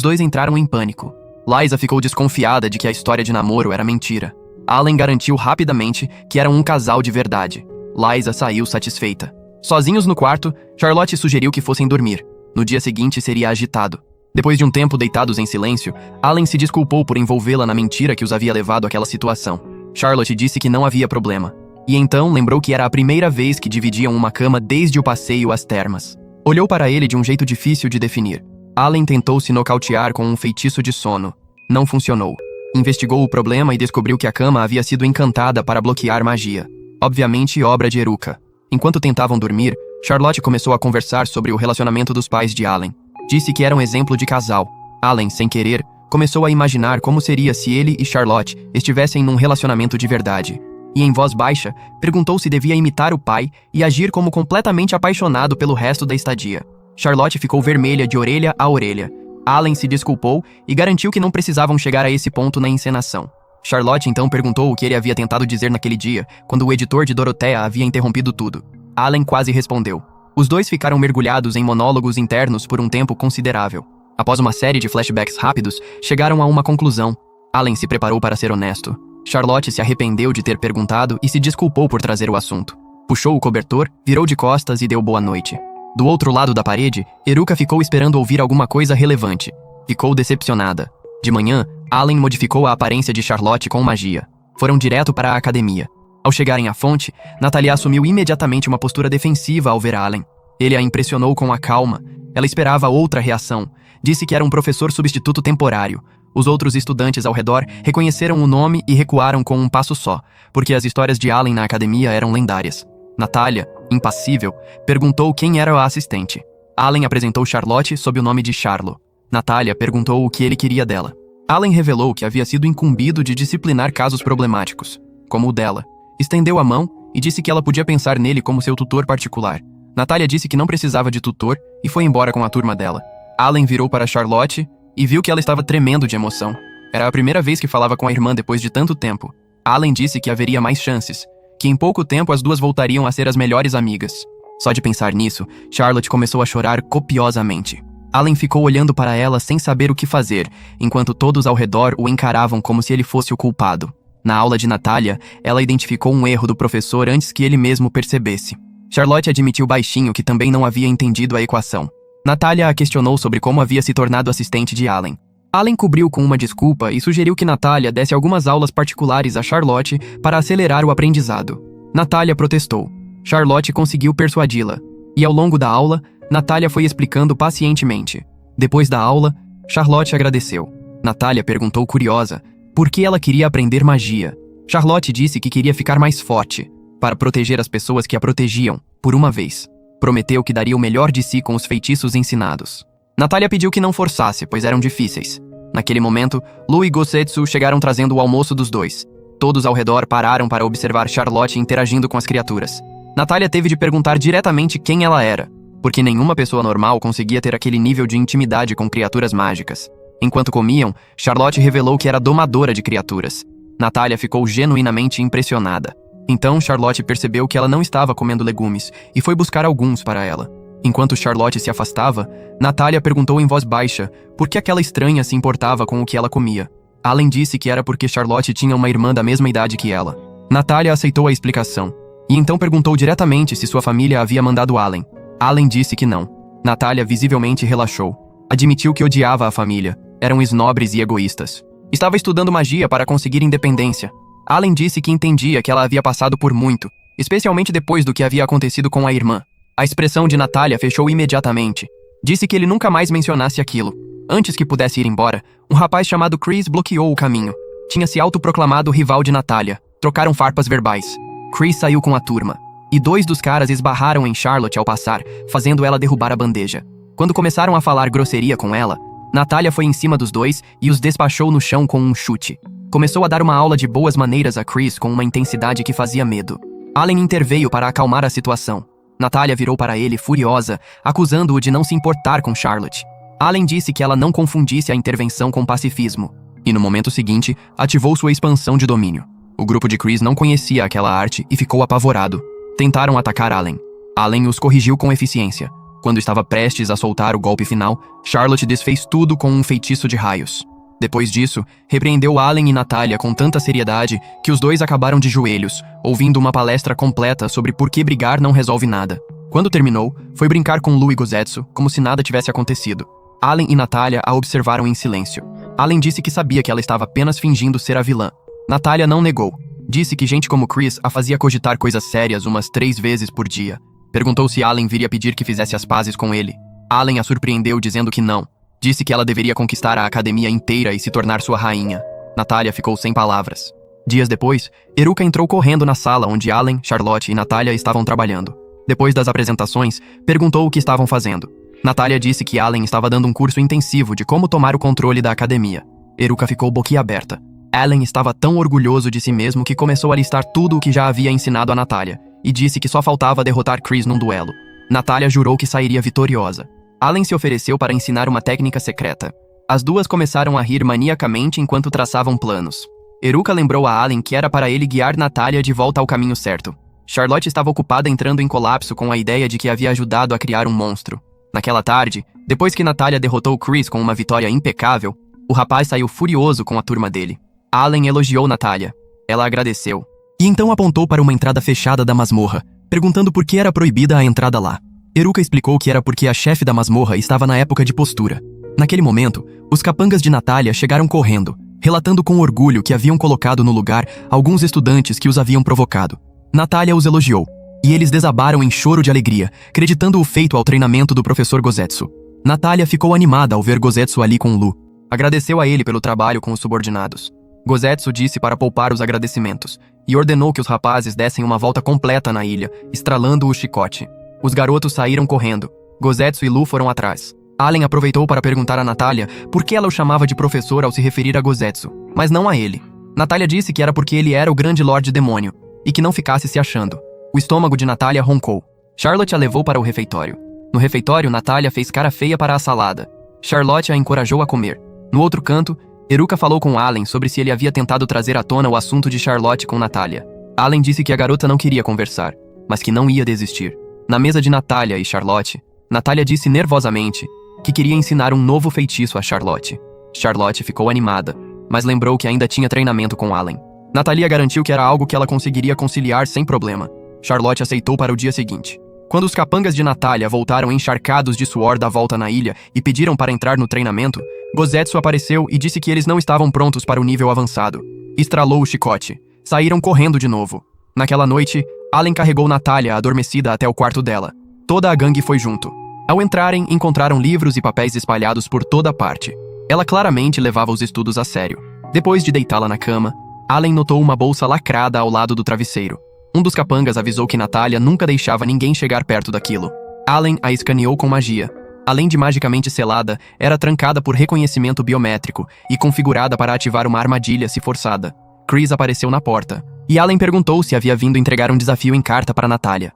dois entraram em pânico. Liza ficou desconfiada de que a história de namoro era mentira. Allen garantiu rapidamente que eram um casal de verdade. Liza saiu satisfeita. Sozinhos no quarto, Charlotte sugeriu que fossem dormir. No dia seguinte seria agitado. Depois de um tempo deitados em silêncio, Allen se desculpou por envolvê-la na mentira que os havia levado àquela situação. Charlotte disse que não havia problema. E então lembrou que era a primeira vez que dividiam uma cama desde o passeio às termas. Olhou para ele de um jeito difícil de definir. Allen tentou se nocautear com um feitiço de sono. Não funcionou. Investigou o problema e descobriu que a cama havia sido encantada para bloquear magia. Obviamente, obra de Eruca. Enquanto tentavam dormir, Charlotte começou a conversar sobre o relacionamento dos pais de Allen. Disse que era um exemplo de casal. Allen, sem querer, começou a imaginar como seria se ele e Charlotte estivessem num relacionamento de verdade. E em voz baixa, perguntou se devia imitar o pai e agir como completamente apaixonado pelo resto da estadia. Charlotte ficou vermelha de orelha a orelha. Allen se desculpou e garantiu que não precisavam chegar a esse ponto na encenação. Charlotte então perguntou o que ele havia tentado dizer naquele dia, quando o editor de Dorothea havia interrompido tudo. Allen quase respondeu. Os dois ficaram mergulhados em monólogos internos por um tempo considerável. Após uma série de flashbacks rápidos, chegaram a uma conclusão. Allen se preparou para ser honesto. Charlotte se arrependeu de ter perguntado e se desculpou por trazer o assunto. Puxou o cobertor, virou de costas e deu boa noite. Do outro lado da parede, Eruca ficou esperando ouvir alguma coisa relevante. Ficou decepcionada. De manhã, Allen modificou a aparência de Charlotte com magia. Foram direto para a academia. Ao chegarem à fonte, Natalia assumiu imediatamente uma postura defensiva ao ver Allen. Ele a impressionou com a calma. Ela esperava outra reação. Disse que era um professor substituto temporário. Os outros estudantes ao redor reconheceram o nome e recuaram com um passo só, porque as histórias de Allen na academia eram lendárias. Natalia, impassível, perguntou quem era a assistente. Allen apresentou Charlotte sob o nome de Charlo. Natalia perguntou o que ele queria dela. Allen revelou que havia sido incumbido de disciplinar casos problemáticos, como o dela. Estendeu a mão e disse que ela podia pensar nele como seu tutor particular. Natalia disse que não precisava de tutor e foi embora com a turma dela. Allen virou para Charlotte e viu que ela estava tremendo de emoção. Era a primeira vez que falava com a irmã depois de tanto tempo. Allen disse que haveria mais chances, que em pouco tempo as duas voltariam a ser as melhores amigas. Só de pensar nisso, Charlotte começou a chorar copiosamente. Allen ficou olhando para ela sem saber o que fazer, enquanto todos ao redor o encaravam como se ele fosse o culpado. Na aula de Natalia, ela identificou um erro do professor antes que ele mesmo percebesse. Charlotte admitiu baixinho que também não havia entendido a equação. Natalia a questionou sobre como havia se tornado assistente de Allen. Allen cobriu com uma desculpa e sugeriu que Natalia desse algumas aulas particulares a Charlotte para acelerar o aprendizado. Natalia protestou. Charlotte conseguiu persuadi-la. E ao longo da aula, Natalia foi explicando pacientemente. Depois da aula, Charlotte agradeceu. Natalia perguntou curiosa por que ela queria aprender magia. Charlotte disse que queria ficar mais forte, para proteger as pessoas que a protegiam, por uma vez. Prometeu que daria o melhor de si com os feitiços ensinados. Natalia pediu que não forçasse, pois eram difíceis. Naquele momento, Lu e Gosetsu chegaram trazendo o almoço dos dois. Todos ao redor pararam para observar Charlotte interagindo com as criaturas. Natalia teve de perguntar diretamente quem ela era, porque nenhuma pessoa normal conseguia ter aquele nível de intimidade com criaturas mágicas. Enquanto comiam, Charlotte revelou que era domadora de criaturas. Natalia ficou genuinamente impressionada. Então Charlotte percebeu que ela não estava comendo legumes e foi buscar alguns para ela. Enquanto Charlotte se afastava, Natalia perguntou em voz baixa por que aquela estranha se importava com o que ela comia. Allen disse que era porque Charlotte tinha uma irmã da mesma idade que ela. Natalia aceitou a explicação, e então perguntou diretamente se sua família havia mandado Allen. Allen disse que não. Natalia visivelmente relaxou. Admitiu que odiava a família. Eram esnobres e egoístas. Estava estudando magia para conseguir independência. Allen disse que entendia que ela havia passado por muito, especialmente depois do que havia acontecido com a irmã. A expressão de Natalia fechou imediatamente. Disse que ele nunca mais mencionasse aquilo. Antes que pudesse ir embora, um rapaz chamado Chris bloqueou o caminho. Tinha se autoproclamado rival de Natalia. Trocaram farpas verbais. Chris saiu com a turma. E dois dos caras esbarraram em Charlotte ao passar, fazendo ela derrubar a bandeja. Quando começaram a falar grosseria com ela, Natalia foi em cima dos dois e os despachou no chão com um chute. Começou a dar uma aula de boas maneiras a Chris com uma intensidade que fazia medo. Allen interveio para acalmar a situação. Natalia virou para ele furiosa, acusando-o de não se importar com Charlotte. Allen disse que ela não confundisse a intervenção com pacifismo. E no momento seguinte, ativou sua expansão de domínio. O grupo de Chris não conhecia aquela arte e ficou apavorado. Tentaram atacar Allen. Allen os corrigiu com eficiência. Quando estava prestes a soltar o golpe final, Charlotte desfez tudo com um feitiço de raios. Depois disso, repreendeu Allen e Natalia com tanta seriedade que os dois acabaram de joelhos, ouvindo uma palestra completa sobre por que brigar não resolve nada. Quando terminou, foi brincar com Lu e Gozetsu, como se nada tivesse acontecido. Allen e Natália a observaram em silêncio. Allen disse que sabia que ela estava apenas fingindo ser a vilã. Natália não negou. Disse que gente como Chris a fazia cogitar coisas sérias umas 3 vezes por dia. Perguntou se Allen viria pedir que fizesse as pazes com ele. Allen a surpreendeu dizendo que não. Disse que ela deveria conquistar a academia inteira e se tornar sua rainha. Natália ficou sem palavras. Dias depois, Eruka entrou correndo na sala onde Allen, Charlotte e Natália estavam trabalhando. Depois das apresentações, perguntou o que estavam fazendo. Natália disse que Allen estava dando um curso intensivo de como tomar o controle da academia. Eruka ficou boquiaberta. Allen estava tão orgulhoso de si mesmo que começou a listar tudo o que já havia ensinado a Natália, e disse que só faltava derrotar Chris num duelo. Natália jurou que sairia vitoriosa. Allen se ofereceu para ensinar uma técnica secreta. As duas começaram a rir maniacamente enquanto traçavam planos. Eruka lembrou a Allen que era para ele guiar Natália de volta ao caminho certo. Charlotte estava ocupada entrando em colapso com a ideia de que havia ajudado a criar um monstro. Naquela tarde, depois que Natália derrotou Chris com uma vitória impecável, o rapaz saiu furioso com a turma dele. Allen elogiou Natália. Ela agradeceu. E então apontou para uma entrada fechada da masmorra, perguntando por que era proibida a entrada lá. Eruka explicou que era porque a chefe da masmorra estava na época de postura. Naquele momento, os capangas de Natália chegaram correndo, relatando com orgulho que haviam colocado no lugar alguns estudantes que os haviam provocado. Natália os elogiou, e eles desabaram em choro de alegria, creditando o feito ao treinamento do professor Gozetsu. Natália ficou animada ao ver Gozetsu ali com Lu. Agradeceu a ele pelo trabalho com os subordinados. Gozetsu disse para poupar os agradecimentos, e ordenou que os rapazes dessem uma volta completa na ilha, estralando o chicote. Os garotos saíram correndo. Gozetsu e Lu foram atrás. Allen aproveitou para perguntar a Natália por que ela o chamava de professor ao se referir a Gozetsu, mas não a ele. Natália disse que era porque ele era o grande Lorde Demônio, e que não ficasse se achando. O estômago de Natália roncou. Charlotte a levou para o refeitório. No refeitório, Natália fez cara feia para a salada. Charlotte a encorajou a comer. No outro canto, Eruka falou com Allen sobre se ele havia tentado trazer à tona o assunto de Charlotte com Natália. Allen disse que a garota não queria conversar, mas que não ia desistir. Na mesa de Natália e Charlotte, Natália disse nervosamente que queria ensinar um novo feitiço a Charlotte. Charlotte ficou animada, mas lembrou que ainda tinha treinamento com Allen. Natália garantiu que era algo que ela conseguiria conciliar sem problema. Charlotte aceitou para o dia seguinte. Quando os capangas de Natália voltaram encharcados de suor da volta na ilha e pediram para entrar no treinamento, Gozetsu apareceu e disse que eles não estavam prontos para o nível avançado. Estralou o chicote. Saíram correndo de novo. Naquela noite, Allen carregou Natália adormecida até o quarto dela. Toda a gangue foi junto. Ao entrarem, encontraram livros e papéis espalhados por toda parte. Ela claramente levava os estudos a sério. Depois de deitá-la na cama, Allen notou uma bolsa lacrada ao lado do travesseiro. Um dos capangas avisou que Natália nunca deixava ninguém chegar perto daquilo. Allen a escaneou com magia. Além de magicamente selada, era trancada por reconhecimento biométrico e configurada para ativar uma armadilha se forçada. Chris apareceu na porta, e Allen perguntou se havia vindo entregar um desafio em carta para Natália.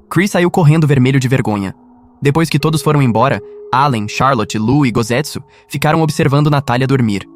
Chris saiu correndo vermelho de vergonha. Depois que todos foram embora, Allen, Charlotte, Lu e Gozetsu ficaram observando Natália dormir.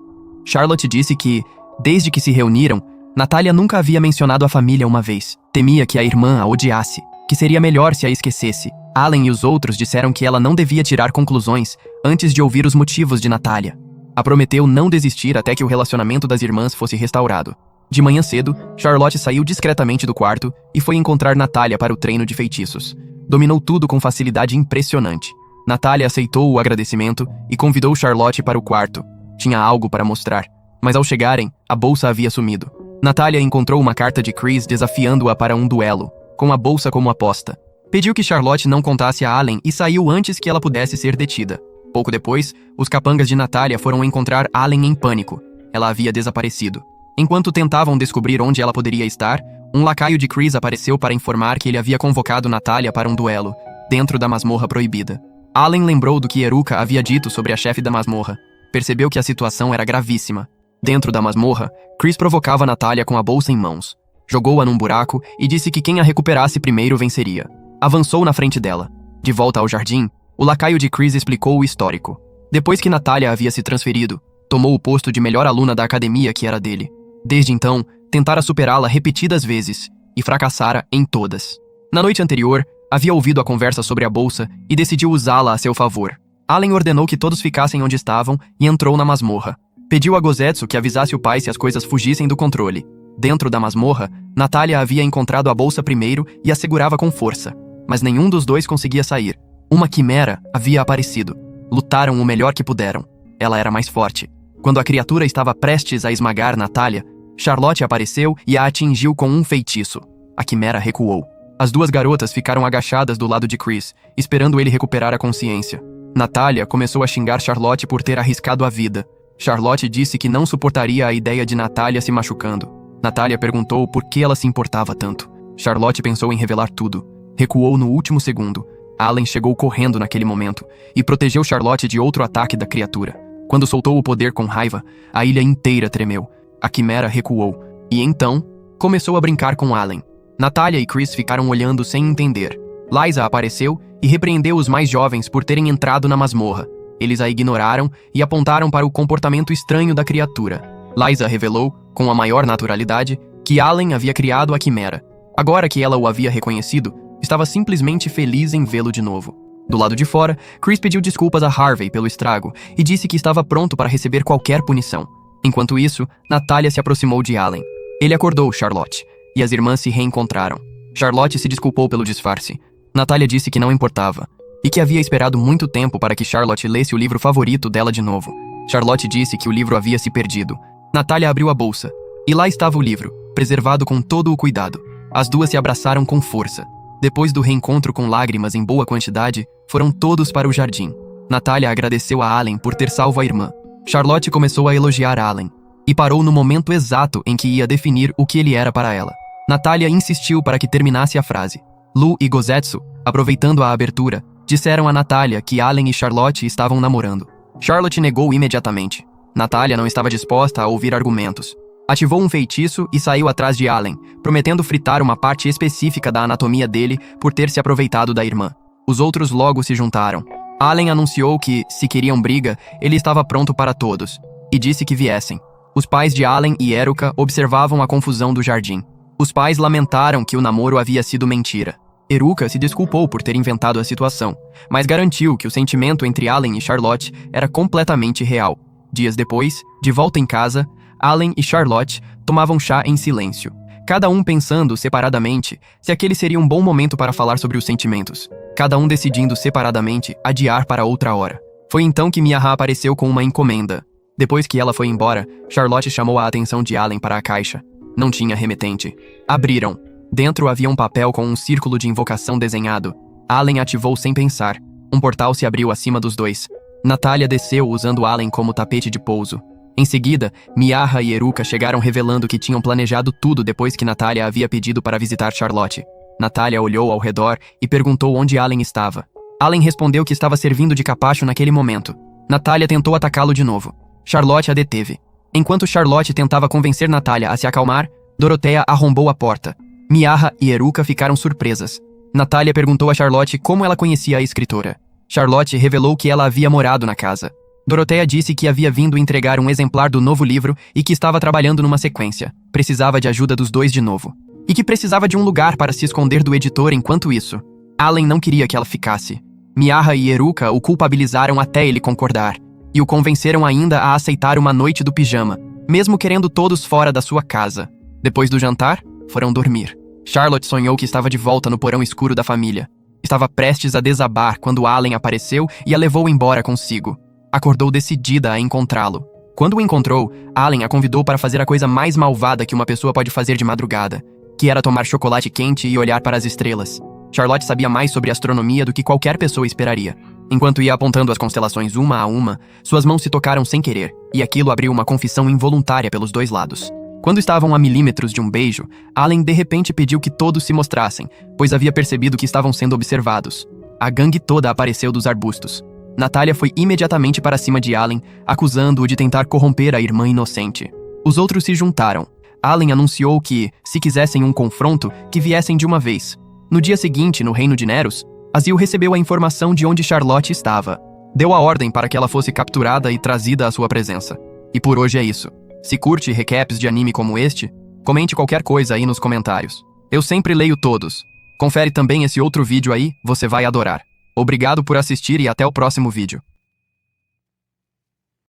Charlotte disse que, desde que se reuniram, Natália nunca havia mencionado a família uma vez. Temia que a irmã a odiasse, que seria melhor se a esquecesse. Allen e os outros disseram que ela não devia tirar conclusões antes de ouvir os motivos de Natália. A prometeu não desistir até que o relacionamento das irmãs fosse restaurado. De manhã cedo, Charlotte saiu discretamente do quarto e foi encontrar Natália para o treino de feitiços. Dominou tudo com facilidade impressionante. Natália aceitou o agradecimento e convidou Charlotte para o quarto. Tinha algo para mostrar. Mas ao chegarem, a bolsa havia sumido. Natália encontrou uma carta de Chris desafiando-a para um duelo, com a bolsa como aposta. Pediu que Charlotte não contasse a Allen e saiu antes que ela pudesse ser detida. Pouco depois, os capangas de Natália foram encontrar Allen em pânico. Ela havia desaparecido. Enquanto tentavam descobrir onde ela poderia estar, um lacaio de Chris apareceu para informar que ele havia convocado Natália para um duelo, dentro da masmorra proibida. Allen lembrou do que Eruka havia dito sobre a chefe da masmorra. Percebeu que a situação era gravíssima. Dentro da masmorra, Chris provocava Natália com a bolsa em mãos. Jogou-a num buraco e disse que quem a recuperasse primeiro venceria. Avançou na frente dela. De volta ao jardim, o lacaio de Chris explicou o histórico. Depois que Natália havia se transferido, tomou o posto de melhor aluna da academia que era dele. Desde então, tentara superá-la repetidas vezes e fracassara em todas. Na noite anterior, havia ouvido a conversa sobre a bolsa e decidiu usá-la a seu favor. Allen ordenou que todos ficassem onde estavam e entrou na masmorra. Pediu a Gozetsu que avisasse o pai se as coisas fugissem do controle. Dentro da masmorra, Natália havia encontrado a bolsa primeiro e a segurava com força. mas nenhum dos dois conseguia sair. Uma quimera havia aparecido. Lutaram o melhor que puderam. Ela era mais forte. Quando a criatura estava prestes a esmagar Natália, Charlotte apareceu e a atingiu com um feitiço. A quimera recuou. As duas garotas ficaram agachadas do lado de Chris, esperando ele recuperar a consciência. Natália começou a xingar Charlotte por ter arriscado a vida. Charlotte disse que não suportaria a ideia de Natália se machucando. Natália perguntou por que ela se importava tanto. Charlotte pensou em revelar tudo. Recuou no último segundo. Allen chegou correndo naquele momento e protegeu Charlotte de outro ataque da criatura. Quando soltou o poder com raiva, a ilha inteira tremeu. A quimera recuou e, então, começou a brincar com Allen. Natália e Chris ficaram olhando sem entender. Liza apareceu e repreendeu os mais jovens por terem entrado na masmorra. Eles a ignoraram e apontaram para o comportamento estranho da criatura. Liza revelou, com a maior naturalidade, que Allen havia criado a quimera. Agora que ela o havia reconhecido, estava simplesmente feliz em vê-lo de novo. Do lado de fora, Chris pediu desculpas a Harvey pelo estrago e disse que estava pronto para receber qualquer punição. Enquanto isso, Natália se aproximou de Allen. Ele acordou Charlotte, e as irmãs se reencontraram. Charlotte se desculpou pelo disfarce. Natália disse que não importava, e que havia esperado muito tempo para que Charlotte lesse o livro favorito dela de novo. Charlotte disse que o livro havia se perdido. Natália abriu a bolsa, e lá estava o livro, preservado com todo o cuidado. As duas se abraçaram com força. Depois do reencontro com lágrimas em boa quantidade, foram todos para o jardim. Natália agradeceu a Allen por ter salvo a irmã. Charlotte começou a elogiar Allen, e parou no momento exato em que ia definir o que ele era para ela. Natália insistiu para que terminasse a frase. Lou e Gozetsu, aproveitando a abertura, disseram a Natália que Allen e Charlotte estavam namorando. Charlotte negou imediatamente. Natália não estava disposta a ouvir argumentos. Ativou um feitiço e saiu atrás de Allen, prometendo fritar uma parte específica da anatomia dele por ter se aproveitado da irmã. Os outros logo se juntaram. Allen anunciou que, se queriam briga, ele estava pronto para todos, e disse que viessem. Os pais de Allen e Eruka observavam a confusão do jardim. Os pais lamentaram que o namoro havia sido mentira. Eruka se desculpou por ter inventado a situação, mas garantiu que o sentimento entre Allen e Charlotte era completamente real. Dias depois, de volta em casa, Allen e Charlotte tomavam chá em silêncio, cada um pensando separadamente se aquele seria um bom momento para falar sobre os sentimentos, cada um decidindo separadamente adiar para outra hora. Foi então que Miaha apareceu com uma encomenda. Depois que ela foi embora, Charlotte chamou a atenção de Allen para a caixa. Não tinha remetente. Abriram. Dentro havia um papel com um círculo de invocação desenhado. Allen ativou sem pensar. Um portal se abriu acima dos dois. Natália desceu usando Allen como tapete de pouso. Em seguida, Miaha e Eruka chegaram revelando que tinham planejado tudo depois que Natália havia pedido para visitar Charlotte. Natália olhou ao redor e perguntou onde Allen estava. Allen respondeu que estava servindo de capacho naquele momento. Natália tentou atacá-lo de novo. Charlotte a deteve. Enquanto Charlotte tentava convencer Natália a se acalmar, Dorothea arrombou a porta. Miaha e Eruka ficaram surpresas. Natália perguntou a Charlotte como ela conhecia a escritora. Charlotte revelou que ela havia morado na casa. Dorothea disse que havia vindo entregar um exemplar do novo livro e que estava trabalhando numa sequência. Precisava de ajuda dos dois de novo. E que precisava de um lugar para se esconder do editor enquanto isso. Allen não queria que ela ficasse. Miaha e Eruka o culpabilizaram até ele concordar. E o convenceram ainda a aceitar uma noite do pijama, mesmo querendo todos fora da sua casa. Depois do jantar, foram dormir. Charlotte sonhou que estava de volta no porão escuro da família. Estava prestes a desabar quando Allen apareceu e a levou embora consigo. Acordou decidida a encontrá-lo. Quando o encontrou, Allen a convidou para fazer a coisa mais malvada que uma pessoa pode fazer de madrugada, que era tomar chocolate quente e olhar para as estrelas. Charlotte sabia mais sobre astronomia do que qualquer pessoa esperaria. Enquanto ia apontando as constelações uma a uma, suas mãos se tocaram sem querer, e aquilo abriu uma confissão involuntária pelos dois lados. Quando estavam a milímetros de um beijo, Allen de repente pediu que todos se mostrassem, pois havia percebido que estavam sendo observados. A gangue toda apareceu dos arbustos. Natália foi imediatamente para cima de Allen, acusando-o de tentar corromper a irmã inocente. Os outros se juntaram. Allen anunciou que, se quisessem um confronto, que viessem de uma vez. No dia seguinte, no reino de Neros, Azil recebeu a informação de onde Charlotte estava. Deu a ordem para que ela fosse capturada e trazida à sua presença. E por hoje é isso. Se curte recaps de anime como este, comente qualquer coisa aí nos comentários. Eu sempre leio todos. Confere também esse outro vídeo aí, você vai adorar. Obrigado por assistir e até o próximo vídeo.